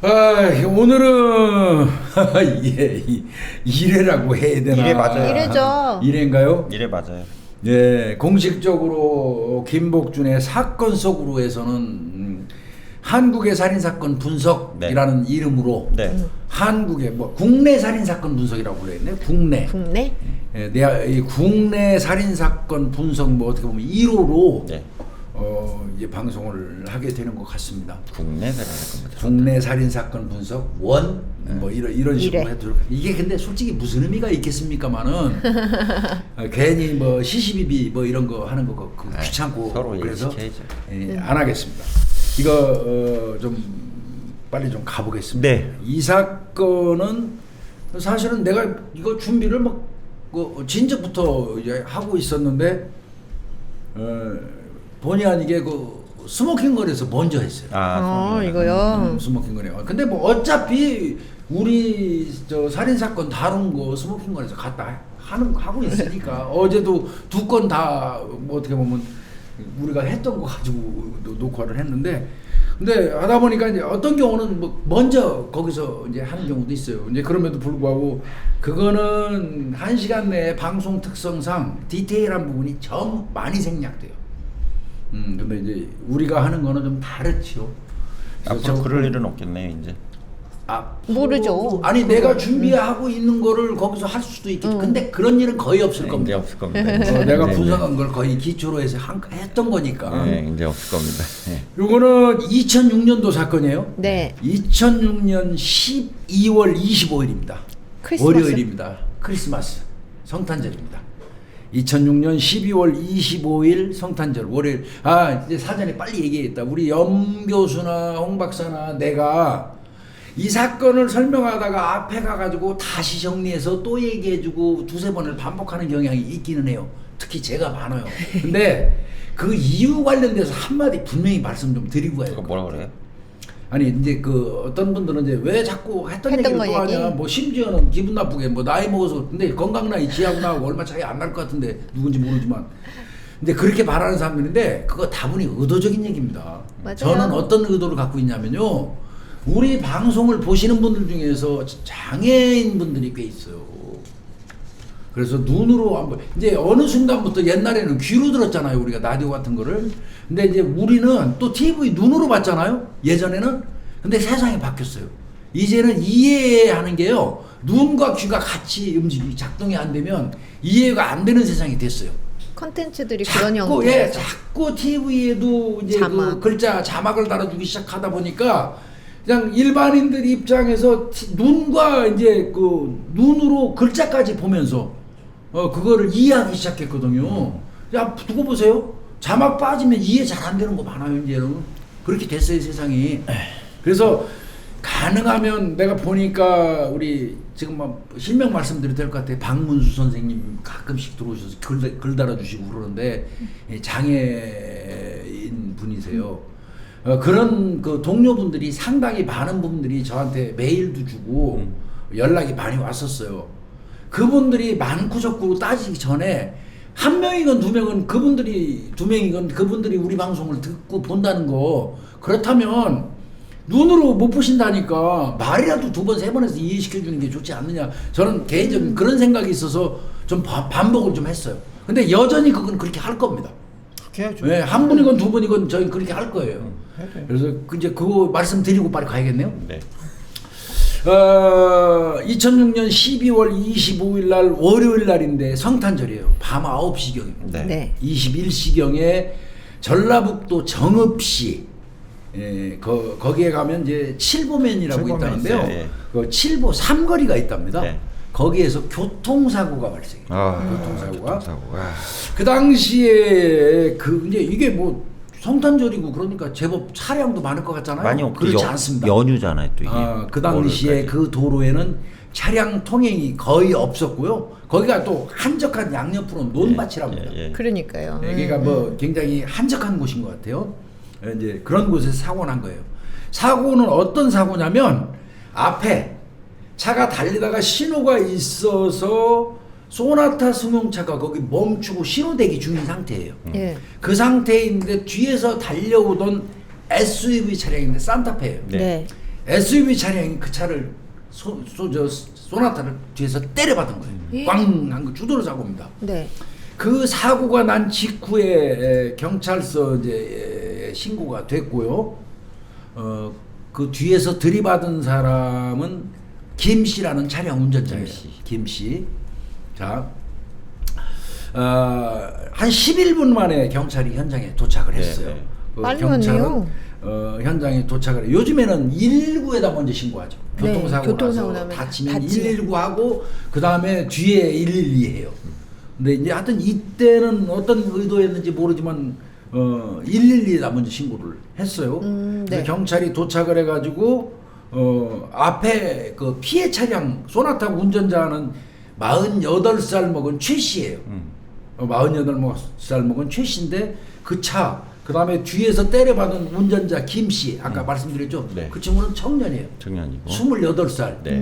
오늘은 일회라고 해야 되나? 일회 맞아요. 일회죠. 일회인가요? 이래 맞아요. 네, 공식적으로 김복준의 사건 속으로 해서는 한국의 살인사건 분석이라는 이름으로 네. 한국의 뭐 국내 살인사건 분석이라고 그랬네. 국내. 국내? 예, 이 국내 살인사건 분석 뭐 어떻게 보면 1호로 네. 이제 방송을 하게 되는 것 같습니다. 국내 살인사건 국내 살인사건 분석 원 뭐 이런 식으로 이래. 해도 이게 근데 솔직히 무슨 의미가 있겠습니까만은 괜히 뭐 시시비비 뭐 이런 거 하는 거 귀찮고 서로 그래서 얘기시켜야죠. 안 하겠습니다. 이거 좀 빨리 좀 가보겠습니다. 네. 이 사건은 사실은 내가 이거 준비를 막 진작부터 이제 하고 있었는데 본의 아니게 스모킹 거리에서 먼저 했어요. 이거요. 스모킹 거리. 근데 뭐 어차피 우리 저 살인 사건 다룬 거 스모킹 거리에서 갖다 하고 있으니까 어제도 2건 다 뭐 어떻게 보면 우리가 했던 거 가지고 녹화를 했는데 근데 하다 보니까 이제 어떤 경우는 뭐 먼저 거기서 이제 하는 경우도 있어요. 이제 그럼에도 불구하고 그거는 1시간 내에 방송 특성상 디테일한 부분이 좀 많이 생략돼요. 근데 이제 우리가 하는 거는 좀 다르죠. 앞으로 그럴 일은 없겠네요, 이제. 모르죠. 아니 내가 준비하고 있는 거를 거기서 할 수도 있겠지. 근데 그런 일은 거의 없을 네, 겁니다. 이제 없을 겁니다. 내가 네, 분석한 걸 거의 기초로 해서 했던 거니까. 네, 이제 없을 겁니다. 네. 요거는 2006년도 사건이에요. 네. 2006년 12월 25일입니다. 크리스마스. 월요일입니다. 크리스마스 성탄절입니다. 2006년 12월 25일 성탄절 월요일. 이제 사전에 빨리 얘기했다. 우리 염 교수나 홍 박사나 내가 이 사건을 설명하다가 앞에 가가지고 다시 정리해서 또 얘기해주고 2-3번을 반복하는 경향이 있기는 해요. 특히 제가 많아요. 근데 그 이유 관련돼서 한마디 분명히 말씀 좀 드리고 가요. 그거 뭐라 그래요? 아니 이제 어떤 분들은 이제 왜 자꾸 했던 얘기를 또 거 하냐. 얘기? 뭐 심지어는 기분 나쁘게 뭐 나이 먹어서 근데 건강 나이 지하고 나하고 얼마 차이 안 날 것 같은데 누군지 모르지만 근데 그렇게 말하는 사람들인데 그거 다분히 의도적인 얘기입니다. 맞아요. 저는 어떤 의도를 갖고 있냐면요. 우리 방송을 보시는 분들 중에서 장애인 분들이 꽤 있어요. 그래서 눈으로 안 보. 이제 어느 순간부터 옛날에는 귀로 들었잖아요. 우리가 라디오 같은 거를. 근데 이제 우리는 또 TV 눈으로 봤잖아요. 예전에는. 근데 세상이 바뀌었어요. 이제는 이해하는 게요. 눈과 귀가 같이 작동이 안 되면 이해가 안 되는 세상이 됐어요. 컨텐츠들이 그런 자꾸 형태예요. 자꾸 TV에도 이제 자막. 그 자막을 달아주기 시작하다 보니까 그냥 일반인들 입장에서 눈과 이제 눈으로 글자까지 보면서 그거를 이해하기 시작했거든요. 야 두고 보세요. 자막 빠지면 이해 잘 안 되는 거 많아요. 이제는 그렇게 됐어요 세상이. 그래서 가능하면 내가 보니까 우리 지금 막 실명 말씀드려도 될 것 같아요. 박문수 선생님 가끔씩 들어오셔서 글 달아주시고 그러는데 장애인 분이세요. 그런 동료분들이 상당히 많은 분들이 저한테 메일도 주고 연락이 많이 왔었어요. 그분들이 많고 적고 따지기 전에 한 명이건 2명은 그분들이 2명이건 그분들이 우리 방송을 듣고 본다는 거 그렇다면 눈으로 못 보신다니까 말이라도 2번 3번 해서 이해시켜 주는 게 좋지 않느냐. 저는 개인적인 그런 생각이 있어서 좀 반복을 좀 했어요. 근데 여전히 그건 그렇게 할 겁니다. 그렇게 해야죠. 네, 한 분이건 2분이건 저희 그렇게 할 거예요. 그래서 이제 그거 말씀드리고 빨리 가야겠네요. 네. 2006년 12월 25일 날 월요일 날인데 성탄절이에요. 밤 9시경입니다. 네. 네. 21시경에 전라북도 정읍시 거기에 가면 이제 칠보면이라고 칠보면 있다는데요. 있어요, 예. 그 칠보 삼거리가 있답니다. 네. 거기에서 교통사고가 발생해요. 교통사고가. 교통사고가. 그 당시에 이제 이게 뭐 성탄절이고 그러니까 제법 차량도 많을 것 같잖아요. 많이 그렇지 않습니다. 연휴잖아요, 또 이게. 그 당시에 월요일까지. 그 도로에는 차량 통행이 거의 없었고요. 거기가 또 한적한 양옆으로 논밭이라고 합니다. 예. 그러니까요. 여기가 뭐 굉장히 한적한 곳인 것 같아요. 이제 그런 곳에서 사고 난 거예요. 사고는 어떤 사고냐면 앞에 차가 달리다가 신호가 있어서 소나타 승용차가 거기 멈추고 신호대기 중인 상태예요. 예. 그 상태인데 뒤에서 달려오던 SUV 차량인데 산타페예요. 네. 네. SUV 차량이 그 차를 소나타를 뒤에서 때려받은 거예요. 꽝 한 거 주도로 사고입니다. 네. 그 사고가 난 직후에 경찰서 이제 신고가 됐고요. 그 뒤에서 들이받은 사람은 김 씨라는 차량 운전자예요. 김 씨. 자, 한 11분 만에 경찰이 현장에 도착을 했어요. 네. 그 빨리 경찰은 왔네요. 현장에 도착을 해요. 요즘에는 119에다 먼저 신고하죠. 네, 교통사고 교통사고 나서 나면 다치면 다치면. 119하고 그 다음에 뒤에 112 해요. 근데 이제 하여튼 이때는 어떤 의도였는지 모르지만 112에다 먼저 신고를 했어요. 네. 그래서 경찰이 도착을 해가지고 앞에 그 피해 차량 소나타 운전자는 48살 먹은 최 씨예요. 48살 먹은 최 씨인데 그 차, 그 다음에 뒤에서 때려받은 운전자 김 씨, 아까 말씀드렸죠? 네. 그 친구는 청년이에요. 청년이고. 28살. 네.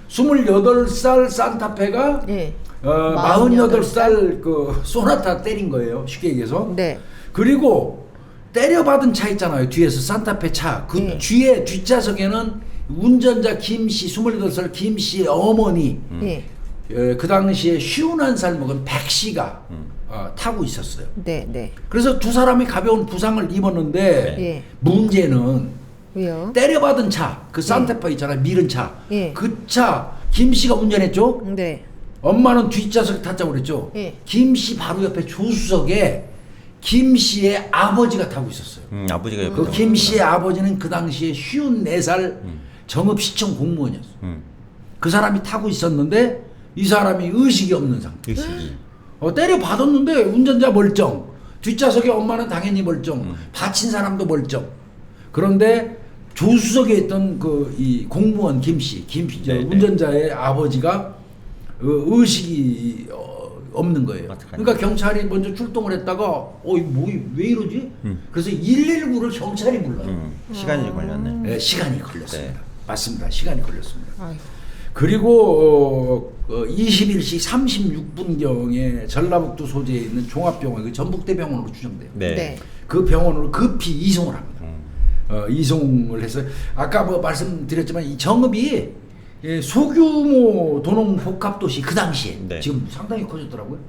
28살 산타페가 네. 48살 그 소나타 때린 거예요. 쉽게 얘기해서. 네. 그리고 때려받은 차 있잖아요. 뒤에서 산타페 차. 그 네. 뒤에 뒷좌석에는 운전자 김 씨, 28살 김 씨의 어머니, 네. 그 당시에 51살 먹은 백 씨가 타고 있었어요. 네. 네. 그래서 두 사람이 가벼운 부상을 입었는데 예. 문제는 왜요? 때려받은 차, 그 산타페 있잖아요. 밀은 차. 예. 그 차 김 씨가 운전했죠. 네. 엄마는 뒷좌석에 탔다고 그랬죠. 예. 김 씨 바로 옆에 조수석에 김 씨의 아버지가 타고 있었어요. 아버지가 옆에. 그 김 씨의 아버지는 그 당시에 54살 정읍시청 공무원이었어요. 그 사람이 타고 있었는데 이 사람이 의식이 없는 상태. 의식이. 때려 받았는데 운전자 멀쩡, 뒷좌석에 엄마는 당연히 멀쩡, 다친 사람도 멀쩡. 그런데 조수석에 있던 그 이 공무원 김 씨, 네, 운전자의 아버지가 의식이 없는 거예요. 어떡하냐. 그러니까 경찰이 먼저 출동을 했다가 왜 이러지? 그래서 119를 경찰이 불러요. 시간이 걸렸네. 네, 시간이 걸렸습니다. 네. 맞습니다. 시간이 걸렸습니다. 아이고. 그리고 21시 36분경에 전라북도 소재에 있는 종합병원, 그 전북대병원으로 추정돼요. 네. 네. 그 병원으로 급히 이송을 합니다. 이송을 해서 아까 뭐 말씀드렸지만 이 정읍이 소규모 도농 복합도시 그 당시에 네. 지금 상당히 커졌더라고요.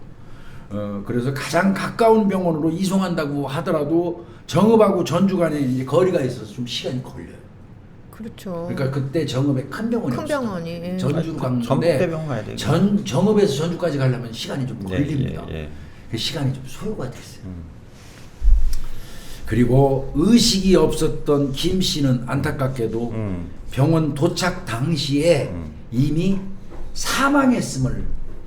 그래서 가장 가까운 병원으로 이송한다고 하더라도 정읍하고 전주 간에 이제 거리가 있어서 좀 시간이 걸려요. 그렇죠. 그러니까 그때 정읍에 큰 병원이 큰 없었어요. 병원이, 예. 전주로 갔는데 전북대병원 가야 되겠네. 정읍에서 전주까지 가려면 시간이 좀 네, 걸립니다. 예, 예. 그 시간이 좀 소요가 됐어요. 그리고 의식이 없었던 김 씨는 안타깝게도 병원 도착 당시에 이미 사망했음을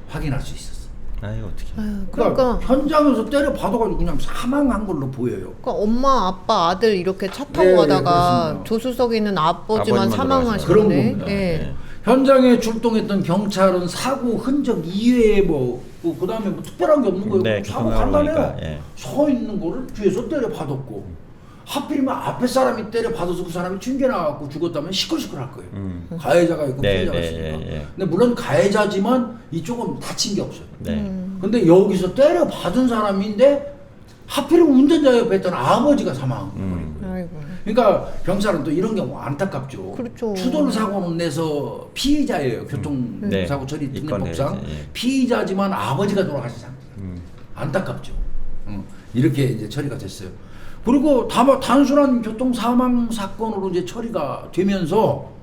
확인할 수 있었어요. 아유 어떻게. 아유, 그러니까, 그러니까 현장에서 때려 받아가지고 그냥 사망한 걸로 보여요. 그러니까 엄마, 아빠, 아들 이렇게 차 타고 네, 가다가 그렇습니다. 조수석에 있는 아버지만 아버지만 사망하시네. 그런 겁니다. 예. 현장에 출동했던 경찰은 사고 흔적 이외에 그 다음에 뭐 특별한 게 없는 거예요. 네, 사고 교통사고 간단해요. 보니까, 예. 서 있는 거를 뒤에서 때려 받았고 하필이면 앞에 사람이 때려 받아서 그 사람이 튕겨나가고 죽었다면 시끌시끌할 거예요. 가해자가 있고 네, 피해자가 네, 있으니까. 예, 예. 근데 물론 가해자지만 이쪽은 다친 게 없어요. 네. 근데 여기서 때려 받은 사람인데 하필이면 운전자 옆에 있던 아버지가 사망한 거예요. 아이고. 그러니까 경찰은 또 이런 경우 안타깝죠. 그렇죠. 추돌 사고는 내서 피의자예요. 교통사고 네. 처리 이건 특례법상 내야지, 예. 피의자지만 아버지가 돌아가신 상태예요. 안타깝죠. 이렇게 이제 처리가 됐어요. 그리고 단순한 교통 사망 사건으로 이제 처리가 되면서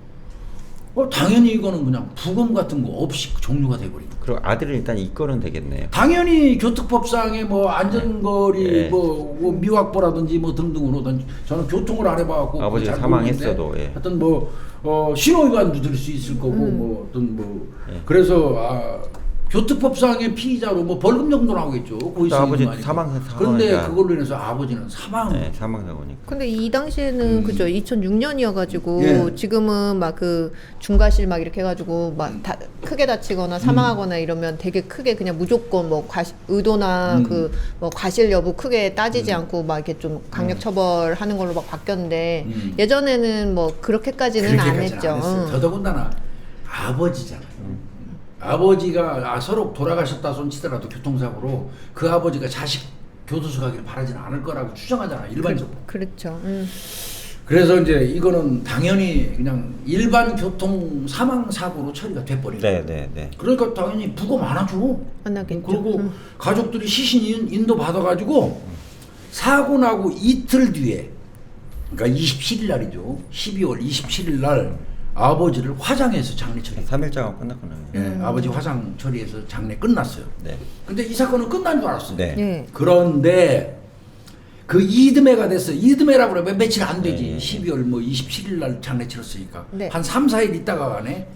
당연히 이거는 그냥 부검 같은 거 없이 종료가 돼버립니다. 그리고 아들은 일단 이거는 되겠네요. 당연히 교특법상의 뭐 안전거리 예. 뭐 미확보라든지 뭐 등등으로 저는 교통을 안 해봐갖고 아버지가 잘 사망했어도, 모르겠는데 예. 하여튼 뭐 신호위반도 될 수 있을 거고 뭐 어떤 뭐 예. 그래서 교특법상의 피의자로 뭐 벌금 정도 나오겠죠. 고의성이 아버지 많으니까. 사망- 그런데 사망이니까. 그걸로 인해서 아버지는 사망. 네, 사망 사고니까. 근데 이 당시에는 그죠 2006년이어가지고 예. 지금은 막 그 중과실 막 이렇게 해가지고 막 크게 다치거나 사망하거나 이러면 되게 크게 그냥 무조건 뭐 의도나 그 뭐 과실 여부 크게 따지지 않고 막 이렇게 좀 강력 처벌하는 걸로 막 바뀌었는데 예전에는 뭐 그렇게까지는 안 그렇게까지는 했죠. 안 했어요. 더더군다나 아버지잖아요. 아버지가 서로 돌아가셨다 손치더라도 교통사고로 그 아버지가 자식 교도소 가기를 바라지는 않을 거라고 추정하잖아요. 일반적으로. 그렇죠. 그래서 이제 이거는 당연히 그냥 일반 교통 사망 사고로 처리가 돼버린 거예요. 네. 그러니까 당연히 부고 많아죠. 안 나겠죠. 그리고 가족들이 시신 인도 받아가지고 사고 나고 이틀 뒤에, 그러니까 27일 날이죠. 12월 27일 날 아버지를 화장해서 장례 처리. 3일자가 끝났구나. 예, 아버지 화상 처리해서 장례 끝났어요. 네. 근데 이 사건은 끝난 줄 알았어요. 네. 예. 그런데 그 이듬해가 됐어요. 이듬해라고 그러면 며칠 안 되지. 네. 12월 뭐 27일 날 장례 치렀으니까. 네. 한 3, 4일 있다가 가네.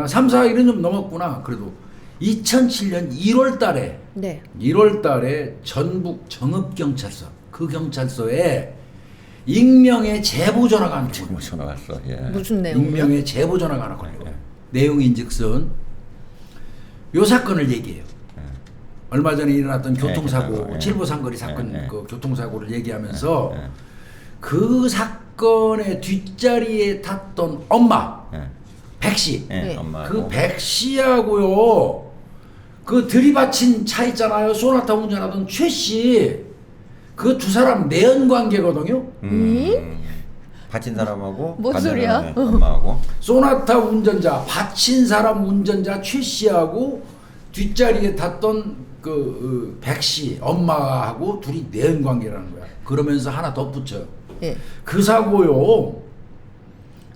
3, 4일은 좀 넘었구나. 그래도 2007년 1월 달에 네. 1월 달에 전북 정읍경찰서, 그 경찰서에 익명의 제보 전화가 한 통. 뭐 전화 왔어. 예. 무슨 내용? 익명의 제보 전화가 하나 걸려요. 내용인즉슨 요 사건을 얘기해요. 얼마 전에 일어났던 교통사고, 교통사고, 예. 칠보상거리 사건, 예. 그 교통사고를 얘기하면서 예. 그 사건의 뒷자리에 탔던 엄마 예. 백씨, 예. 네. 엄마하고. 그 백씨하고요, 그 들이받친 차 있잖아요, 소나타 운전하던 최씨, 그 두 사람 내연 관계거든요. 받친 사람하고 뭔 받는 소리야? 사람의 엄마하고. 소나타 운전자, 받친 사람 운전자 최 씨하고 뒷자리에 탔던 그 백씨 엄마하고 둘이 내연 관계라는 거야. 그러면서 하나 덧붙여요. 예. 그 사고요,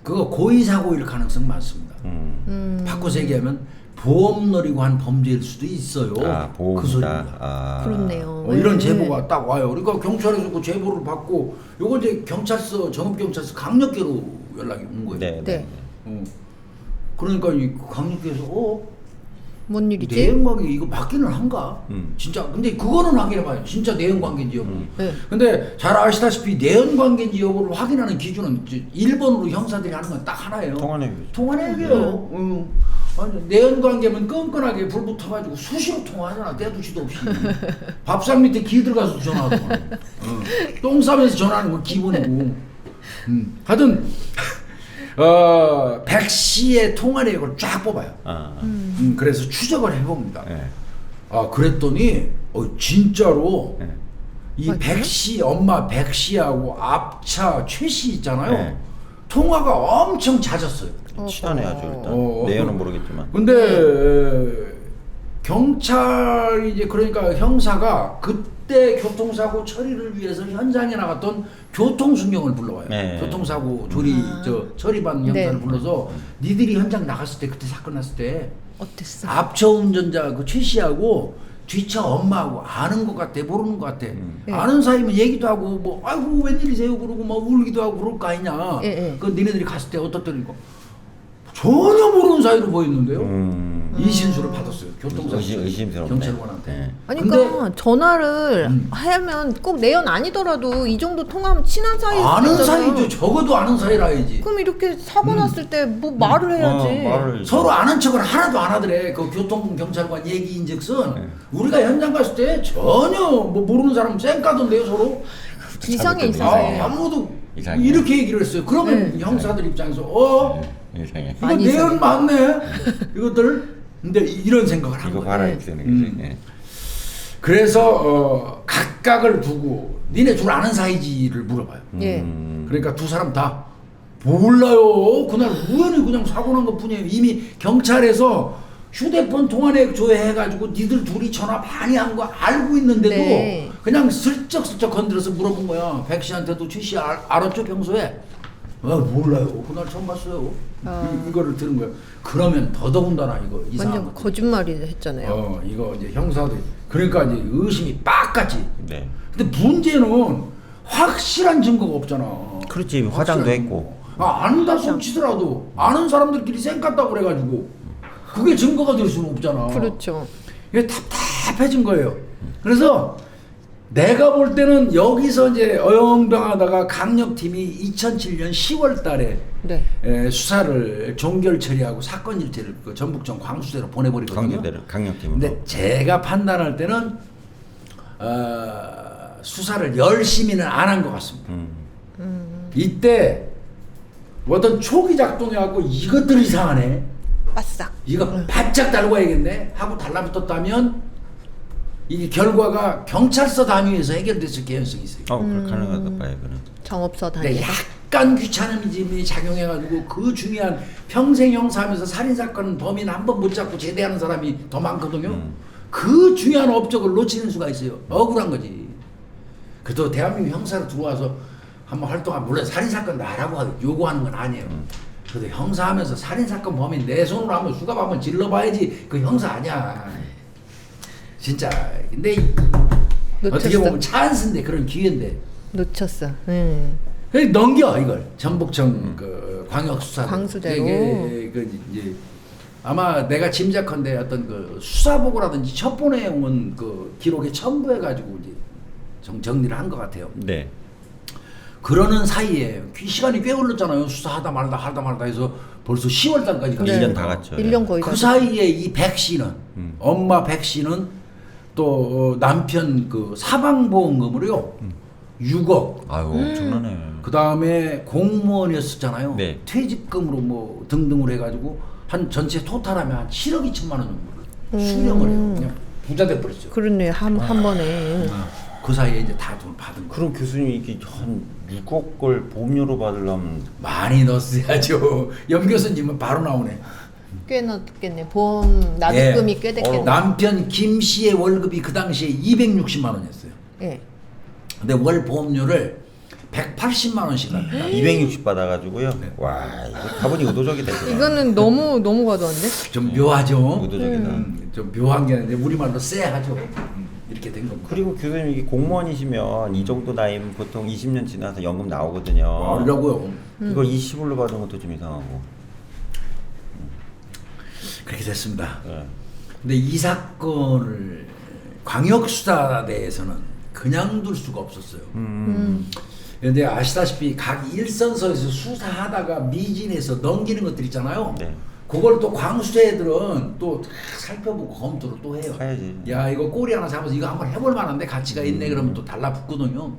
그거 고의 사고일 가능성 많습니다. 바꿔서 얘기하면 보험 노리고 한 범죄일 수도 있어요. 아, 그 보험이다. 소리입니다. 아. 그렇네요. 이런 예. 제보가 딱 와요. 그러니까 경찰에서 그 제보를 받고 요거 이제 경찰서, 정읍경찰서 강력계로 연락이 온 거예요. 네. 네. 그러니까 이 강력계에서 뭔 일이지? 내연관계 이거 맞기는 한가? 음. 진짜 근데 그거는 확인해봐요. 진짜 내연관계인지 여부. 네. 근데 잘 아시다시피 내연관계인지 여부를 확인하는 기준은 이제 1번으로 형사들이 하는 건 딱 하나예요. 통화내기죠. 통화내기요. 내연관계면 끈끈하게 불 붙어가지고 수시로 통화하잖아. 때도 지도 없이. 밥상 밑에 기 들어가서 전화하고. 똥 싸면서 전화하는 건 기본이고. 하여튼 백씨의 통화 내역을 쫙 뽑아요. 아. 그래서 추적을 해봅니다. 예. 아 그랬더니 진짜로 예. 이 맞아요? 백씨 엄마 백씨하고 앞차 최씨 있잖아요. 네. 통화가 엄청 잦았어요. 친하네야죠 일단. 내용은 모르겠지만. 근데 경찰이 이제 그러니까 형사가 그때 교통사고 처리를 위해서 현장에 나갔던 교통순경을 불러와요. 네. 교통사고 조리 처리반 형사를 네. 불러서 니들이 현장 나갔을 때 그때 사건 났을 때 어땠어? 앞차 운전자 그 최 씨하고 뒤차 엄마하고 아는 것 같아 모르는 것 같아. 아는 사이면 얘기도 하고 뭐 아이고 웬일이세요 그러고 막 울기도 하고 그럴 거 아니냐. 예. 그 니네들이 갔을 때 어떻더니까 전혀 모르는 사이로 보였는데요. 이 신수를 받았어요. 교통사 의심스럽네. 경찰관한테. 네. 아니 근데 그러니까 전화를 하면 꼭 내연 아니더라도 이 정도 통화하면 친한 사이일 수도 아는 있잖아요. 사이죠. 적어도 아는 사이라야지. 그럼 이렇게 사고 났을 때 뭐 말을 해야지. 말을 서로 아는 척을 하나도 안 하더래. 그 교통 경찰관 얘기인즉슨 우리가 현장 갔을 때 전혀 뭐 모르는 사람 쌩까던데요 서로. 이상해 잘못됐네. 이상해. 아무도 이상해. 이렇게 얘기를 했어요. 그러면 네. 형사들 입장에서 이상해. 이거 많이 내연 이상해. 맞네 이것들. 근데 이런 생각을 한 이거 거예요. 봐라 네. 이렇게 되는 거지. 예. 그래서 각각을 두고 니네 둘 아는 사이지를 물어봐요. 예. 그러니까 두 사람 다 몰라요. 그날 우연히 그냥 사고 난 것 뿐이에요. 이미 경찰에서 휴대폰 통화내역 조회해가지고 니들 둘이 전화 많이 한 거 알고 있는데도 네. 그냥 슬쩍슬쩍 건드려서 물어본 거야. 백 씨한테도 최 씨 알았죠 평소에? 몰라요. 그날 처음 봤어요. 이거를 들은 거예요. 그러면 더더군다나 이거 이상한 완전 거. 거짓말이 했잖아요. 이거 이제 형사들이 그러니까 이제 의심이 빡같이. 네. 근데 문제는 확실한 증거가 없잖아. 그렇지, 화장도 확실한 했고. 증거. 안다 손치더라도 아는 사람들끼리 쌩깠다고 그래가지고 그게 증거가 될 수는 없잖아. 그렇죠. 이게 답답해진 거예요. 그래서 내가 볼 때는 여기서 이제 어영병하다가 강력팀이 2007년 10월 달에 네. 수사를 종결 처리하고 사건 일체를 그 전북청 광수대로 보내버리거든요. 강력팀으로. 근데 제가 판단할 때는 수사를 열심히는 안 한 것 같습니다. 이때 어떤 촉이 작동해갖고 이것들 이상하네. 바싹. 이거 바짝 달고 가야겠네 하고 달라붙었다면 이 결과가 경찰서 단위에서 해결됐을 개연성이 있어요. 그럴 가능하다 봐요, 그는. 정업서 근데 다니다. 약간 귀차니즘이 작용해가지고 그 중요한 평생 형사하면서 살인사건 범인 한 번 못 잡고 제대하는 사람이 더 많거든요. 그 중요한 업적을 놓치는 수가 있어요. 억울한 거지. 그래도 대한민국 형사로 들어와서 한번 활동하면 물론 살인사건 나라고 요구하는 건 아니에요. 그래도 형사하면서 살인사건 범인 내 손으로 한번 수갑 한번 질러봐야지 그 형사 아니야. 진짜. 근데 어떻게 놓쳤어. 보면 찬스인데 그런 기회인데. 놓쳤어. 그냥 넘겨 이걸 전북청 그 광역수사 광수대로. 이게 그 이제 아마 내가 짐작컨대 어떤 그 수사보고라든지 첩보내에 온 그 기록에 첨부해가지고 이제 정리를 한 것 같아요. 네. 그러는 사이에 시간이 꽤 흘렀잖아요. 수사하다 말다 해서 벌써 10월달까지 갔어요. 1년 다 갔죠. 1년 거의 그 다. 사이에 이 백 씨는 엄마 백 씨는 또 남편 그 사망보험금으로요 6억. 아유 엄청나네. 그 다음에 공무원이었었잖아요. 네. 퇴직금으로 뭐 등등으로 해가지고 한 전체 토탈하면 한 7억 2천만 원 정도를 수령을 해요. 그냥 부자 돼버렸죠. 그렇네. 한 번에. 그 사이에 이제 다 돈 받은 거. 그럼 교수님 이게 한 6억을 보험료로 받으려면 많이 넣었어야죠. 염 교수님은 바로 나오네. 꽤 넣었겠네. 보험 납입금이 예. 꽤 됐겠네. 남편 김 씨의 월급이 그 당시에 260만 원이었어요. 예. 근데 월 보험료를 180만 원씩 납니다. 260 받아가지고요. 와 이거 가보니 의도적이다. 이거. 이거는 너무 과도한데? 좀 묘하죠. 의도적이다. 좀 묘한 게 아닌데 우리말로 쎄하죠. 이렇게 된 겁니다. 그리고 교수님 이게 공무원이시면 이 정도 나이면 보통 20년 지나서 연금 나오거든요. 아니라고요. 이걸 20으로 받은 것도 좀 이상하고. 그렇게 됐습니다. 네. 근데 이 사건을 광역수사대에서는 그냥 둘 수가 없었어요. 근데 아시다시피 각 일선서에서 수사하다가 미진해서 넘기는 것들 있잖아요. 네. 그걸 또 광수대들은 또 살펴보고 검토를 또 해요. 해야지. 야 이거 꼬리 하나 잡아서 이거 한번 해볼 만한데 가치가 있네 그러면 또 달라붙거든요.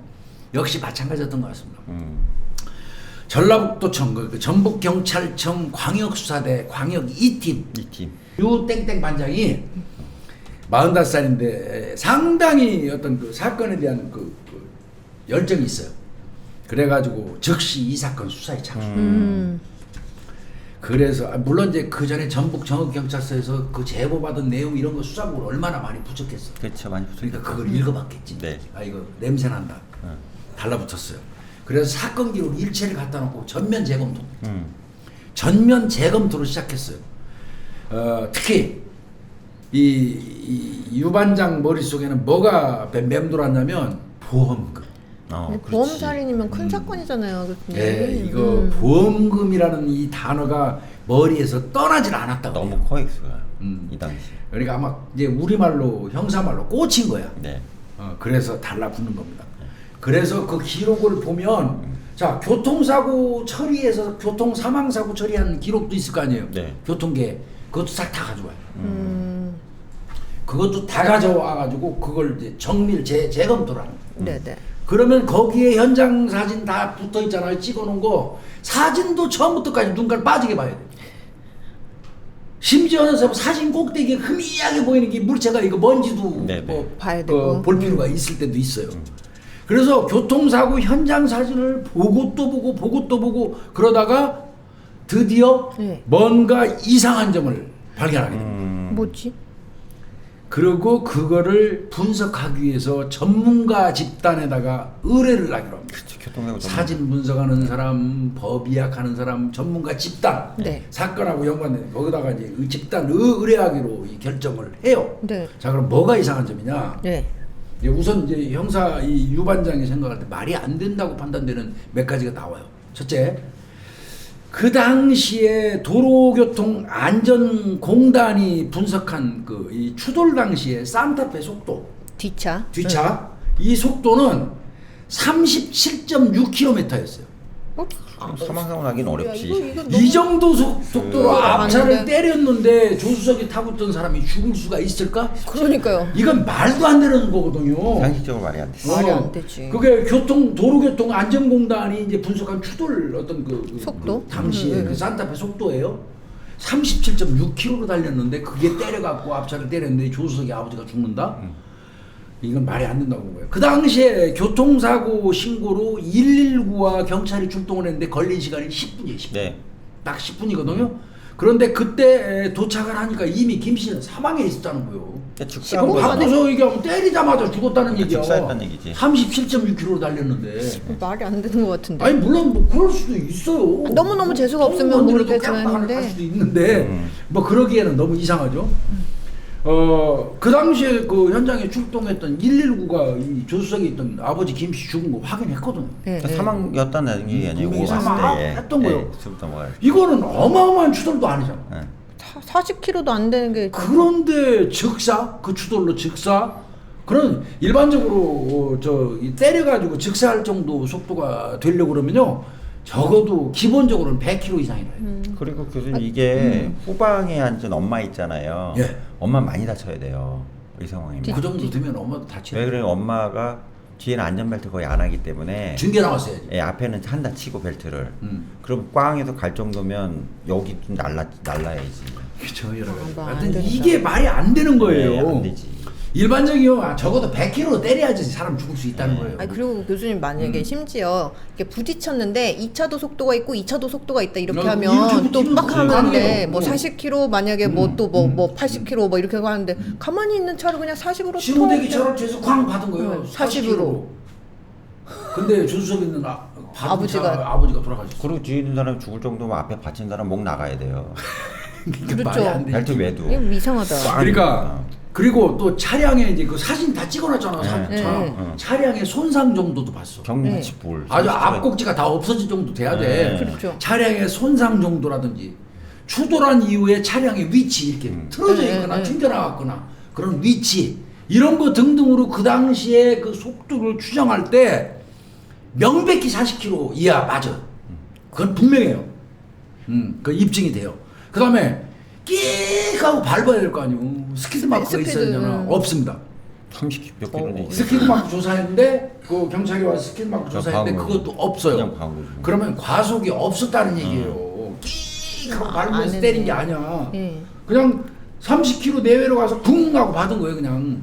역시 마찬가지였던 것 같습니다. 전라북도청 그 전북경찰청 광역수사대 광역 2팀 이 팀. 유땡땡 반장이 45살인데 상당히 어떤 그 사건에 대한 그 열정이 있어요. 그래가지고 즉시 이 사건 수사에 착수. 그래서 물론 이제 그 전에 전북 정읍경찰서에서 그 제보 받은 내용 이런 거 수사국을 얼마나 많이 부족했어. 그렇죠 많이 그러니까 그걸 읽어봤겠지. 네. 아 이거 냄새 난다. 달라붙었어요. 그래서 사건 기록 일체를 갖다 놓고 전면 재검토. 전면 재검토를 시작했어요. 특히 이 유반장 머릿속에는 뭐가 맴돌았냐면 보험금. 보험 살인이면 큰 사건이잖아요. 교수님. 예, 이거 보험금이라는 이 단어가 머리에서 떠나질 않았다고. 너무 해요. 코엑스가 이 당시. 그러니까 아마 이제 우리말로 형사말로 꽂힌 거야. 네. 그래서 달라붙는 겁니다. 그래서 그 기록을 보면 자 교통사고 처리해서 교통 사망사고 처리한 기록도 있을 거 아니에요. 네. 교통계 그것도 싹 다 가져와요. 그것도 다 가져와가지고 그걸 이제 정밀 재검토를 하는 거예요. 네네. 그러면 거기에 현장 사진 다 붙어 있잖아요. 찍어놓은 거 사진도 처음부터까지 눈깔 빠지게 봐야 돼. 심지어는 사진 꼭대기에 흐미하게 보이는 게 물체가 이거 먼지도 네네. 뭐 봐야 되고. 볼 필요가 있을 때도 있어요. 그래서 교통사고 현장 사진을 보고 또 보고 그러다가 드디어 네. 뭔가 이상한 점을 발견하게 됩니다. 뭐지? 그리고 그거를 분석하기 위해서 전문가 집단에다가 의뢰를 하기로 합니다. 그렇죠. 교통사고 사진 분석하는 사람, 법의학 하는 사람, 전문가 집단, 네. 사건하고 연관된 거기다가 이제 이 집단 의뢰하기로 이 결정을 해요. 네. 자 그럼 뭐가 이상한 점이냐? 네. 이제 우선 이제 형사 이 유반장이 생각할 때 말이 안 된다고 판단되는 몇 가지가 나와요. 첫째, 그 당시에 도로교통안전공단이 분석한 그 이 추돌 당시에 산타페 속도 뒤차. 뒤차 이 속도는 37.6km였어요. 사망사고 나긴 어렵지. 이거 이 정도 속도로 앞차를 많은데. 때렸는데 조수석에 타고 있던 사람이 죽을 수가 있을까? 그러니까요. 이건 말도 안 되는 거거든요. 상식적으로 말이 안 돼. 말이 안 되지. 그게 도로교통안전공단이 이제 분석한 추돌 어떤 그 속도? 당시에 그 산타페 속도예요. 37.6km로 달렸는데 그게 때려갖고 앞차를 때렸는데 조수석에 아버지가 죽는다. 이건 말이 안 된다고 본 거예요. 그 당시에 교통사고 신고로 119와 경찰이 출동을 했는데 걸린 시간이 10분이에요. 10분. 네. 딱 10분이거든요. 그런데 그때 도착을 하니까 이미 김 씨는 사망해 있었다는 거예요. 죽사한 그럼 바꿔서 얘기하면 때리자마자 죽었다는 얘기야. 직사했다는 얘기지. 37.6km 달렸는데. 말이 안 되는 것 같은데. 아니 물론 뭐 그럴 수도 있어요. 너무너무 재수가 없으면 뭐 그렇게 할 했는데. 수도 있는데 뭐 그러기에는 너무 이상하죠. 그 당시에 그 현장에 출동했던 119가 이 조수석에 있던 아버지 김 씨 죽은 거 확인했거든요. 네, 네. 사망이었다는 얘기 아니에요. 분명히 오고 갔을 사망했던 때. 거예요. 예, 이거는 어마어마한 추돌도 아니잖아. 네. 40km도 안 되는 게. 그런데 즉사 그 추돌로 즉사 그런 일반적으로 이 때려가지고 즉사할 정도 속도가 되려고 그러면요 적어도 기본적으로는 100km 이상이라요. 그리고 교수님 이게 후방에 앉은 엄마 있잖아요. 예. 엄마 많이 다쳐야 돼요. 이 상황이면. 그 정도 되면 엄마도 다치죠. 왜 그래? 엄마가 뒤에는 안전벨트 거의 안 하기 때문에 중계 나왔어야지. 예, 앞에는 한다 치고 벨트를. 음. 그럼 꽝에서 갈 정도면 여기 좀 날라야지. 그렇죠 여러 가지. 아, 안 하여튼 되니까. 이게 말이 안 되는 거예요. 네, 안 되지. 일반적이요. 적어도 100km 때려야지 사람 죽을 수 있다는 네. 거예요. 아니 그리고 교수님 만약에 심지어 이렇게 부딪혔는데 2차도 속도가 있고 2차도 속도가 있다 이렇게 이렇게 하면 또 붙이면 빡 그거 하는데 가능해요. 뭐 40km 만약에 뭐 또 뭐 80km 뭐 이렇게 하는데 가만히 있는 차를 그냥 40으로 시무대기처럼 뒤에서 쾅 받은 거예요. 40으로. 근데 조수석에 있는 아버지가 돌아가셨어. 그리고 뒤에 있는 사람이 죽을 정도면 앞에 받친 사람 목 나가야 돼요. 그렇죠. 말이 안 돼. 벨트 매도. 이거 이상하다. 그러니까 그리고 또 차량에 이제 그 사진 다 찍어놨잖아. 네. 차량의 손상 정도도 봤어. 경치 볼. 아주 앞꼭지가 다 없어질 정도 돼야 돼. 네. 그렇죠. 차량의 손상 정도라든지 추돌한 이후에 차량의 위치 이렇게 틀어져 있거나 튕겨나갔거나 그런 위치 이런 거 등등으로 그 당시에 그 속도를 추정할 때 명백히 40km 이하 맞아. 그건 분명해요. 그 입증이 돼요. 그 다음에 끼익 하고 밟아야 될 거 아니에요. 스키드 마크가 있어야 되잖아. 없습니다. 30몇 킬로네. 스키드 마크 조사했는데 그 경찰이 와서 스키드 마크 조사했는데 방어죠. 그것도 없어요. 그냥 방어죠. 그러면 과속이 없었다는 얘기예요. 끼익 하고 밟으면서 안 때린 게 했네. 아니야. 예. 그냥 30km 내외로 가서 붕 하고 받은 거예요 그냥.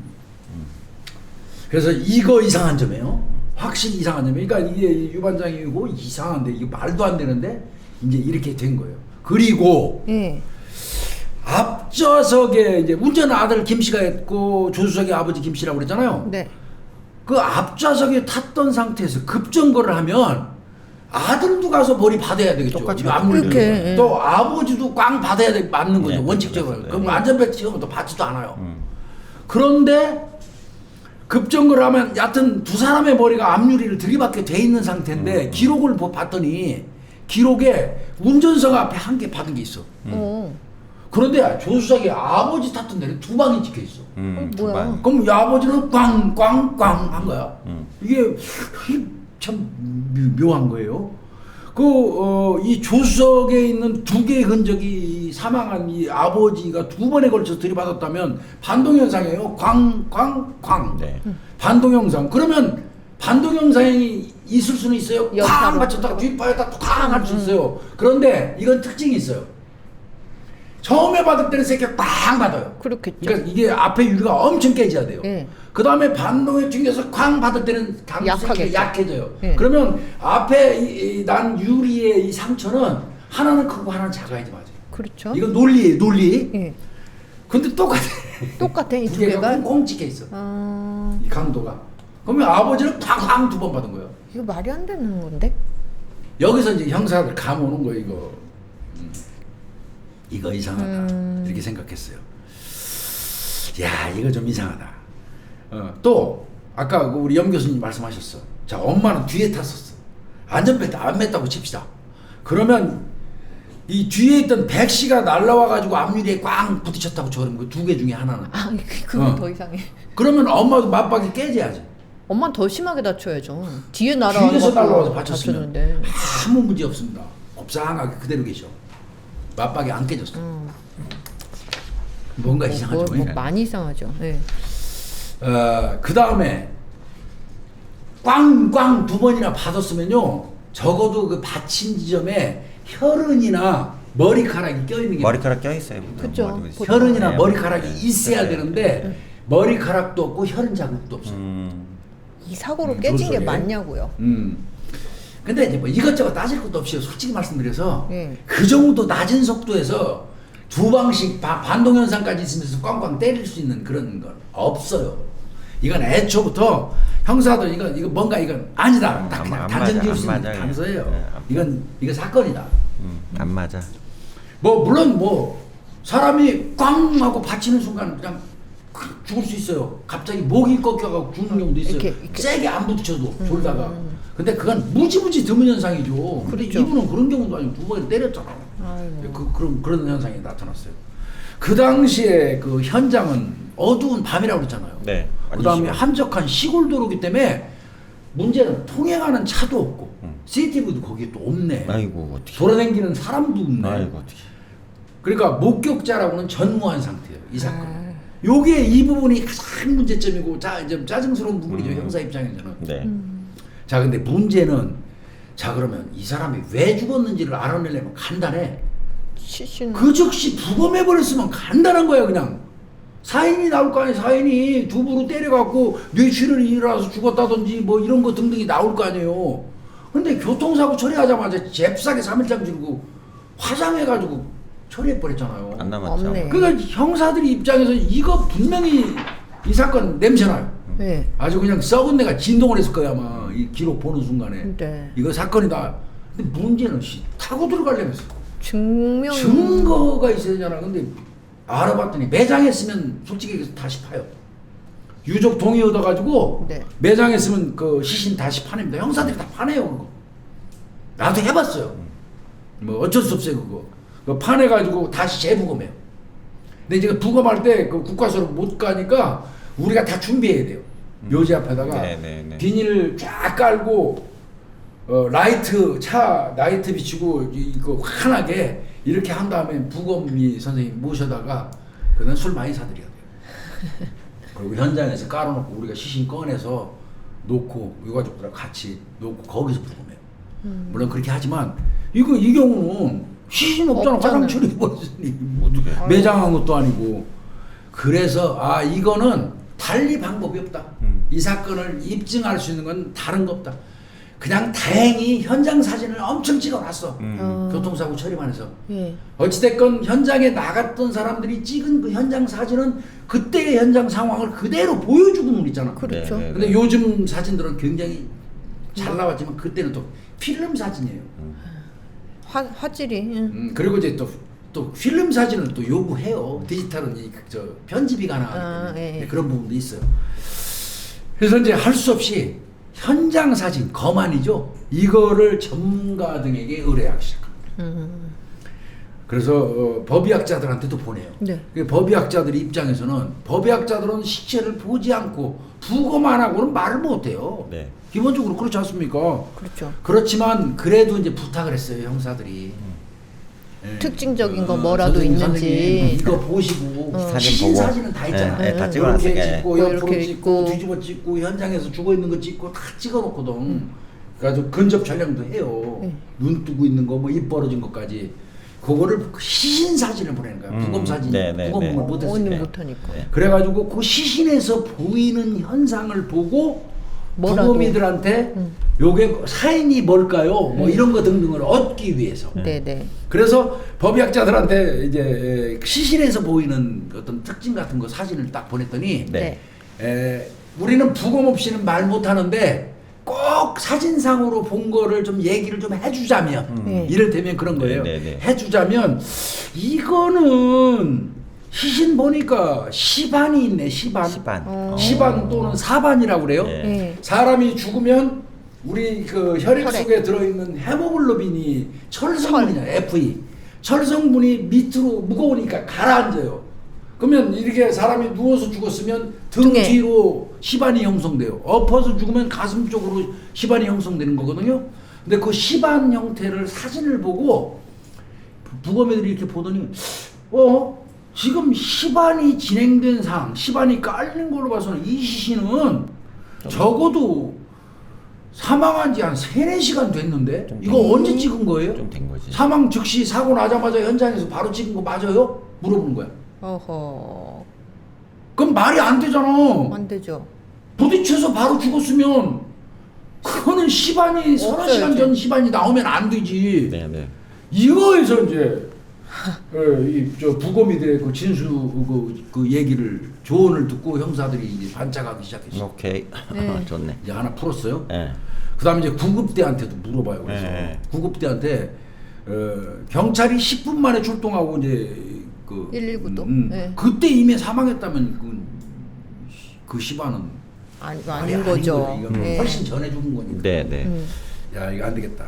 그래서 이거 이상한 점이에요. 확실히 이상한 점이에요. 그러니까 이게 유반장이고 이상한데 이게 말도 안 되는데 이제 이렇게 된 거예요. 그리고 예. 앞좌석에 이제 운전은 아들 김 씨가 했고 조수석에 아버지 김 씨라고 그랬잖아요. 네. 그 앞좌석에 탔던 상태에서 급정거를 하면 아들도 가서 머리 받아야 되겠죠. 똑같이 앞물리는 그렇게, 거. 예. 또 아버지도 꽝 받아야 맞는 거죠. 네, 원칙적으로. 네. 그럼 안전벨트 찍으면 또 받지도 않아요. 그런데 급정거를 하면 여하튼 두 사람의 머리가 앞유리를 들이받게 돼 있는 상태인데 기록을 봤더니 기록에 운전석 앞에 한 개 받은 게 있어. 어. 그런데 조수석에 아버지 탔던 데는 두 방이 찍혀 있어. 뭐야. 두 방. 그럼 이 아버지는 꽝꽝꽝 한 거야. 이게 참 묘한 거예요. 이 조수석에 있는 두 개의 흔적이 사망한 이 아버지가 두 번에 걸쳐서 들이받았다면 반동현상이에요. 꽝꽝꽝. 네. 반동현상. 그러면 반동현상이 있을 수는 있어요. 꽝 연타로. 맞췄다가 뒷파에다 꽝 할 수 있어요. 그런데 이건 특징이 있어요. 처음에 받을 때는 새끼가 꽝 받아요. 그렇겠죠. 그러니까 이게 앞에 유리가 엄청 깨져야 돼요. 예. 그 다음에 반동에 튕겨서 쾅 받을 때는 약하겠죠. 약해져요. 예. 그러면 앞에 난 유리의 이 상처는 하나는 크고 하나는 작아야지 맞아요. 그렇죠. 이건 논리예요, 논리. 예. 근데 똑같아. 똑같아 이 두 두 개가 개가. 꽁꽁 찍혀 있어. 아, 이 강도가. 그러면 아버지는 쾅쾅 두 번 받은 거예요. 이거 말이 안 되는 건데. 여기서 이제 형사들 감 오는 거예요, 이거. 이거 이상하다. 이렇게 생각했어요. 야, 이거 좀 이상하다. 또 아까 우리 염 교수님 말씀하셨어. 자, 엄마는 뒤에 탔었어. 안전벨트 안 맸다고 칩시다. 그러면 이 뒤에 있던 백씨가 날라와 가지고 앞유리에 꽝 부딪혔다고 저러면 그 두 개 중에 하나는. 아, 그건 어. 더 이상해. 그러면 엄마도 맞박이 깨져야지. 엄마는 더 심하게 다쳐야죠. 뒤에 날아와서 뒤에서 날라와서 다쳤으면 다쳤는데. 아무 문제 없습니다. 곱상하게 그대로 계셔. 맞박이 안 깨졌어. 뭔가 이상하죠. 뭐 많이 이상하죠. 네. 그 다음에 꽝꽝 두 번이나 받았으면요, 적어도 그 받친 지점에 혈흔이나 머리카락이 껴있는 게 머리카락 껴 있어요. 그쵸. 혈흔이나 네, 머리카락이 네. 있어야 네. 되는데 머리카락도 없고 혈흔 자국도 없어요. 이 사고로 깨진 게 조수석에. 맞냐고요. 근데 이제 뭐 이것저것 따질 것도 없이 솔직히 말씀드려서 예. 그 정도 낮은 속도에서 두 방씩 반동 현상까지 있으면서 꽝꽝 때릴 수 있는 그런 건 없어요. 이건 애초부터 형사들 이거 뭔가 이건 아니다. 딱 그냥 안 단정 지을 맞아, 수 안 있는 맞아, 단서예요. 그냥. 이거 사건이다. 안 맞아. 뭐 물론 뭐 사람이 꽝 하고 받치는 순간 그냥 죽을 수 있어요. 갑자기 목이 꺾여가지고 죽는 경우도 있어요. 이렇게. 세게 안 부딪혀도 졸다가. 근데 그건 무지무지 드문 현상이죠. 근데 그렇죠. 이분은 그런 경우도 아니고 두 번을 때렸잖아요. 아이고. 그런 현상이 나타났어요. 그 당시에 그 현장은 어두운 밤이라고 그랬잖아요. 네. 그 다음에 시골. 한적한 시골 도로기 때문에 문제는 통행하는 차도 없고 CCTV도 거기에 또 없네. 아이고 어떻게? 돌아다니는 사람도 없네. 아이고 어떻게? 그러니까 목격자라고는 전무한 상태예요. 이 사건. 요게 이 부분이 가장 문제점이고 좀 짜증스러운 부분이죠. 형사 입장에서는. 네. 자 근데 문제는 자 그러면 이 사람이 왜 죽었는지를 알아내려면 간단해. 시신. 그 즉시 부검해버렸으면 간단한 거야 그냥. 사인이 나올 거 아니에요. 사인이 두부로 때려갖고 뇌출혈이 일어나서 죽었다든지 뭐 이런 거 등등이 나올 거 아니에요. 근데 교통사고 처리하자마자 잽싸게 3일장 주고 화장해가지고 처리해버렸잖아요. 안 남았죠. 없네. 그러니까 형사들이 입장에서 이거 분명히 이 사건 냄새나요. 네. 아주 그냥 썩은 내가 진동을 했을 거야 아마 이 기록 보는 순간에. 네. 이거 사건이다. 근데 문제는 타고 들어가려면서 증명. 증거가 있어야 되잖아. 근데 알아봤더니 매장했으면 솔직히 얘기해서 다시 파요. 유족 동의 얻어가지고 네. 매장했으면 그 시신 다시 파냅니다. 형사들이 다 파내요 그거. 나도 해봤어요. 뭐 어쩔 수 없어요 그거. 그 파내가지고 다시 재부검해요. 근데 이제 그 부검할 때 그 국과수로 못 가니까 우리가 다 준비해야 돼요. 묘지 앞에다가 네. 비닐을 쫙 깔고 라이트 비치고 이거 환하게 이렇게 한 다음에 부검이 선생님 모셔다가 그다음 술 많이 사드려야 돼요. 그리고 현장에서 깔아놓고 우리가 시신 꺼내서 놓고 유가족들하고 같이 놓고 거기서 부검해요. 물론 그렇게 하지만 이 경우는 시신 없잖아. 없잖아요. 화장 처리해버렸으니 어떡해. 매장한 것도 아니고. 그래서 이거는 달리 방법이 없다. 이 사건을 입증할 수 있는 건 다른 거 없다. 그냥 다행히 현장 사진을 엄청 찍어놨어. 교통사고 처리만 해서. 예. 어찌됐건 현장에 나갔던 사람들이 찍은 그 현장 사진은 그때의 현장 상황을 그대로 보여주고는 있잖아. 그렇죠. 네. 근데 요즘 사진들은 굉장히 잘 나왔지만 그때는 또 필름 사진이에요. 화질이. 응. 그리고 이제 또 필름 사진을 또 요구해요. 디지털은 편집이 가능하기 때문에 예. 그런 부분도 있어요. 그래서 이제 할 수 없이 현장 사진 거만이죠. 이거를 전문가 등에게 의뢰하기 시작합니다. 그래서 법의학자들한테도 보내요. 네. 그 법의학자들 입장에서는 법의학자들은 시체를 보지 않고 부검 안 하고는 말을 못해요. 네. 기본적으로 그렇지 않습니까? 그렇죠. 그렇지만 그래도 이제 부탁을 했어요 형사들이. 예. 특징적인 거 뭐라도 선생님, 있는지. 선생님, 이거 보시고 사진 시신 보고. 사진은 다 있잖아. 네, 다 이렇게 찍어놨으니까. 찍고 뭐 옆으로 이렇게 찍고 있고. 뒤집어 찍고 현장에서 죽어 있는 거 찍고 다 찍어놓거든. 그래가지고 근접 촬영도 해요. 눈 뜨고 있는 거 뭐 입 벌어진 것까지. 그거를 시신 사진을 보내는 거야. 부검 사진. 부검을 못했으니까. 못하니까. 네. 그래가지고 그 시신에서 보이는 현상을 보고 뭐라도. 부검이들한테 요게 사인이 뭘까요? 뭐 이런 거 등등을 얻기 위해서. 네네. 그래서 법의학자들한테 이제 시신에서 보이는 어떤 특징 같은 거 사진을 딱 보냈더니 네. 우리는 부검 없이는 말 못하는데 꼭 사진상으로 본 거를 좀 얘기를 좀 해주자면 이를테면 그런 거예요. 네. 해주자면 이거는 시신 보니까 시반이 있네. 시반. 시반 또는 사반이라고 그래요. 네. 사람이 죽으면 우리 그 혈액 혈액. 속에 들어있는 헤모글로빈이 철성분이야. Fe. 철성분이 밑으로 무거우니까 가라앉아요. 그러면 이렇게 사람이 누워서 죽었으면 등 등에. 뒤로 시반이 형성돼요. 엎어서 죽으면 가슴 쪽으로 시반이 형성되는 거거든요. 근데 그 시반 형태를 사진을 보고 부검애들이 이렇게 보더니 지금 시반이 진행된 상황, 시반이 깔린 걸로 봐서는 이 시신은 적어도 사망한 지 한 3-4시간 됐는데 이거 언제 찍은 거예요? 좀 된 거지. 사망 즉시 사고 나자마자 현장에서 바로 찍은 거 맞아요? 물어보는 거야. 어허. 그럼 그건 말이 안 되잖아. 안 되죠. 부딪혀서 바로 죽었으면 그거는 시반이 서너 시간 없어야지. 전 시반이 나오면 안 되지. 네네. 이거에서 이제 저 부검이들의 그 진수 그 얘기를 조언을 듣고 형사들이 이제 반짝하기 시작했어. 오케이. 네. 좋네. 이제 하나 풀었어요. 네. 그다음에 이제 구급대한테도 물어봐요. 그래서 네. 구급대한테 경찰이 10분 만에 출동하고 이제 그 119도? 네. 그때 이미 사망했다면 그 시반은 아니 말이 아닌 거죠. 이건 네. 훨씬 전에 죽은 거니까. 네네. 야 이거 안 되겠다.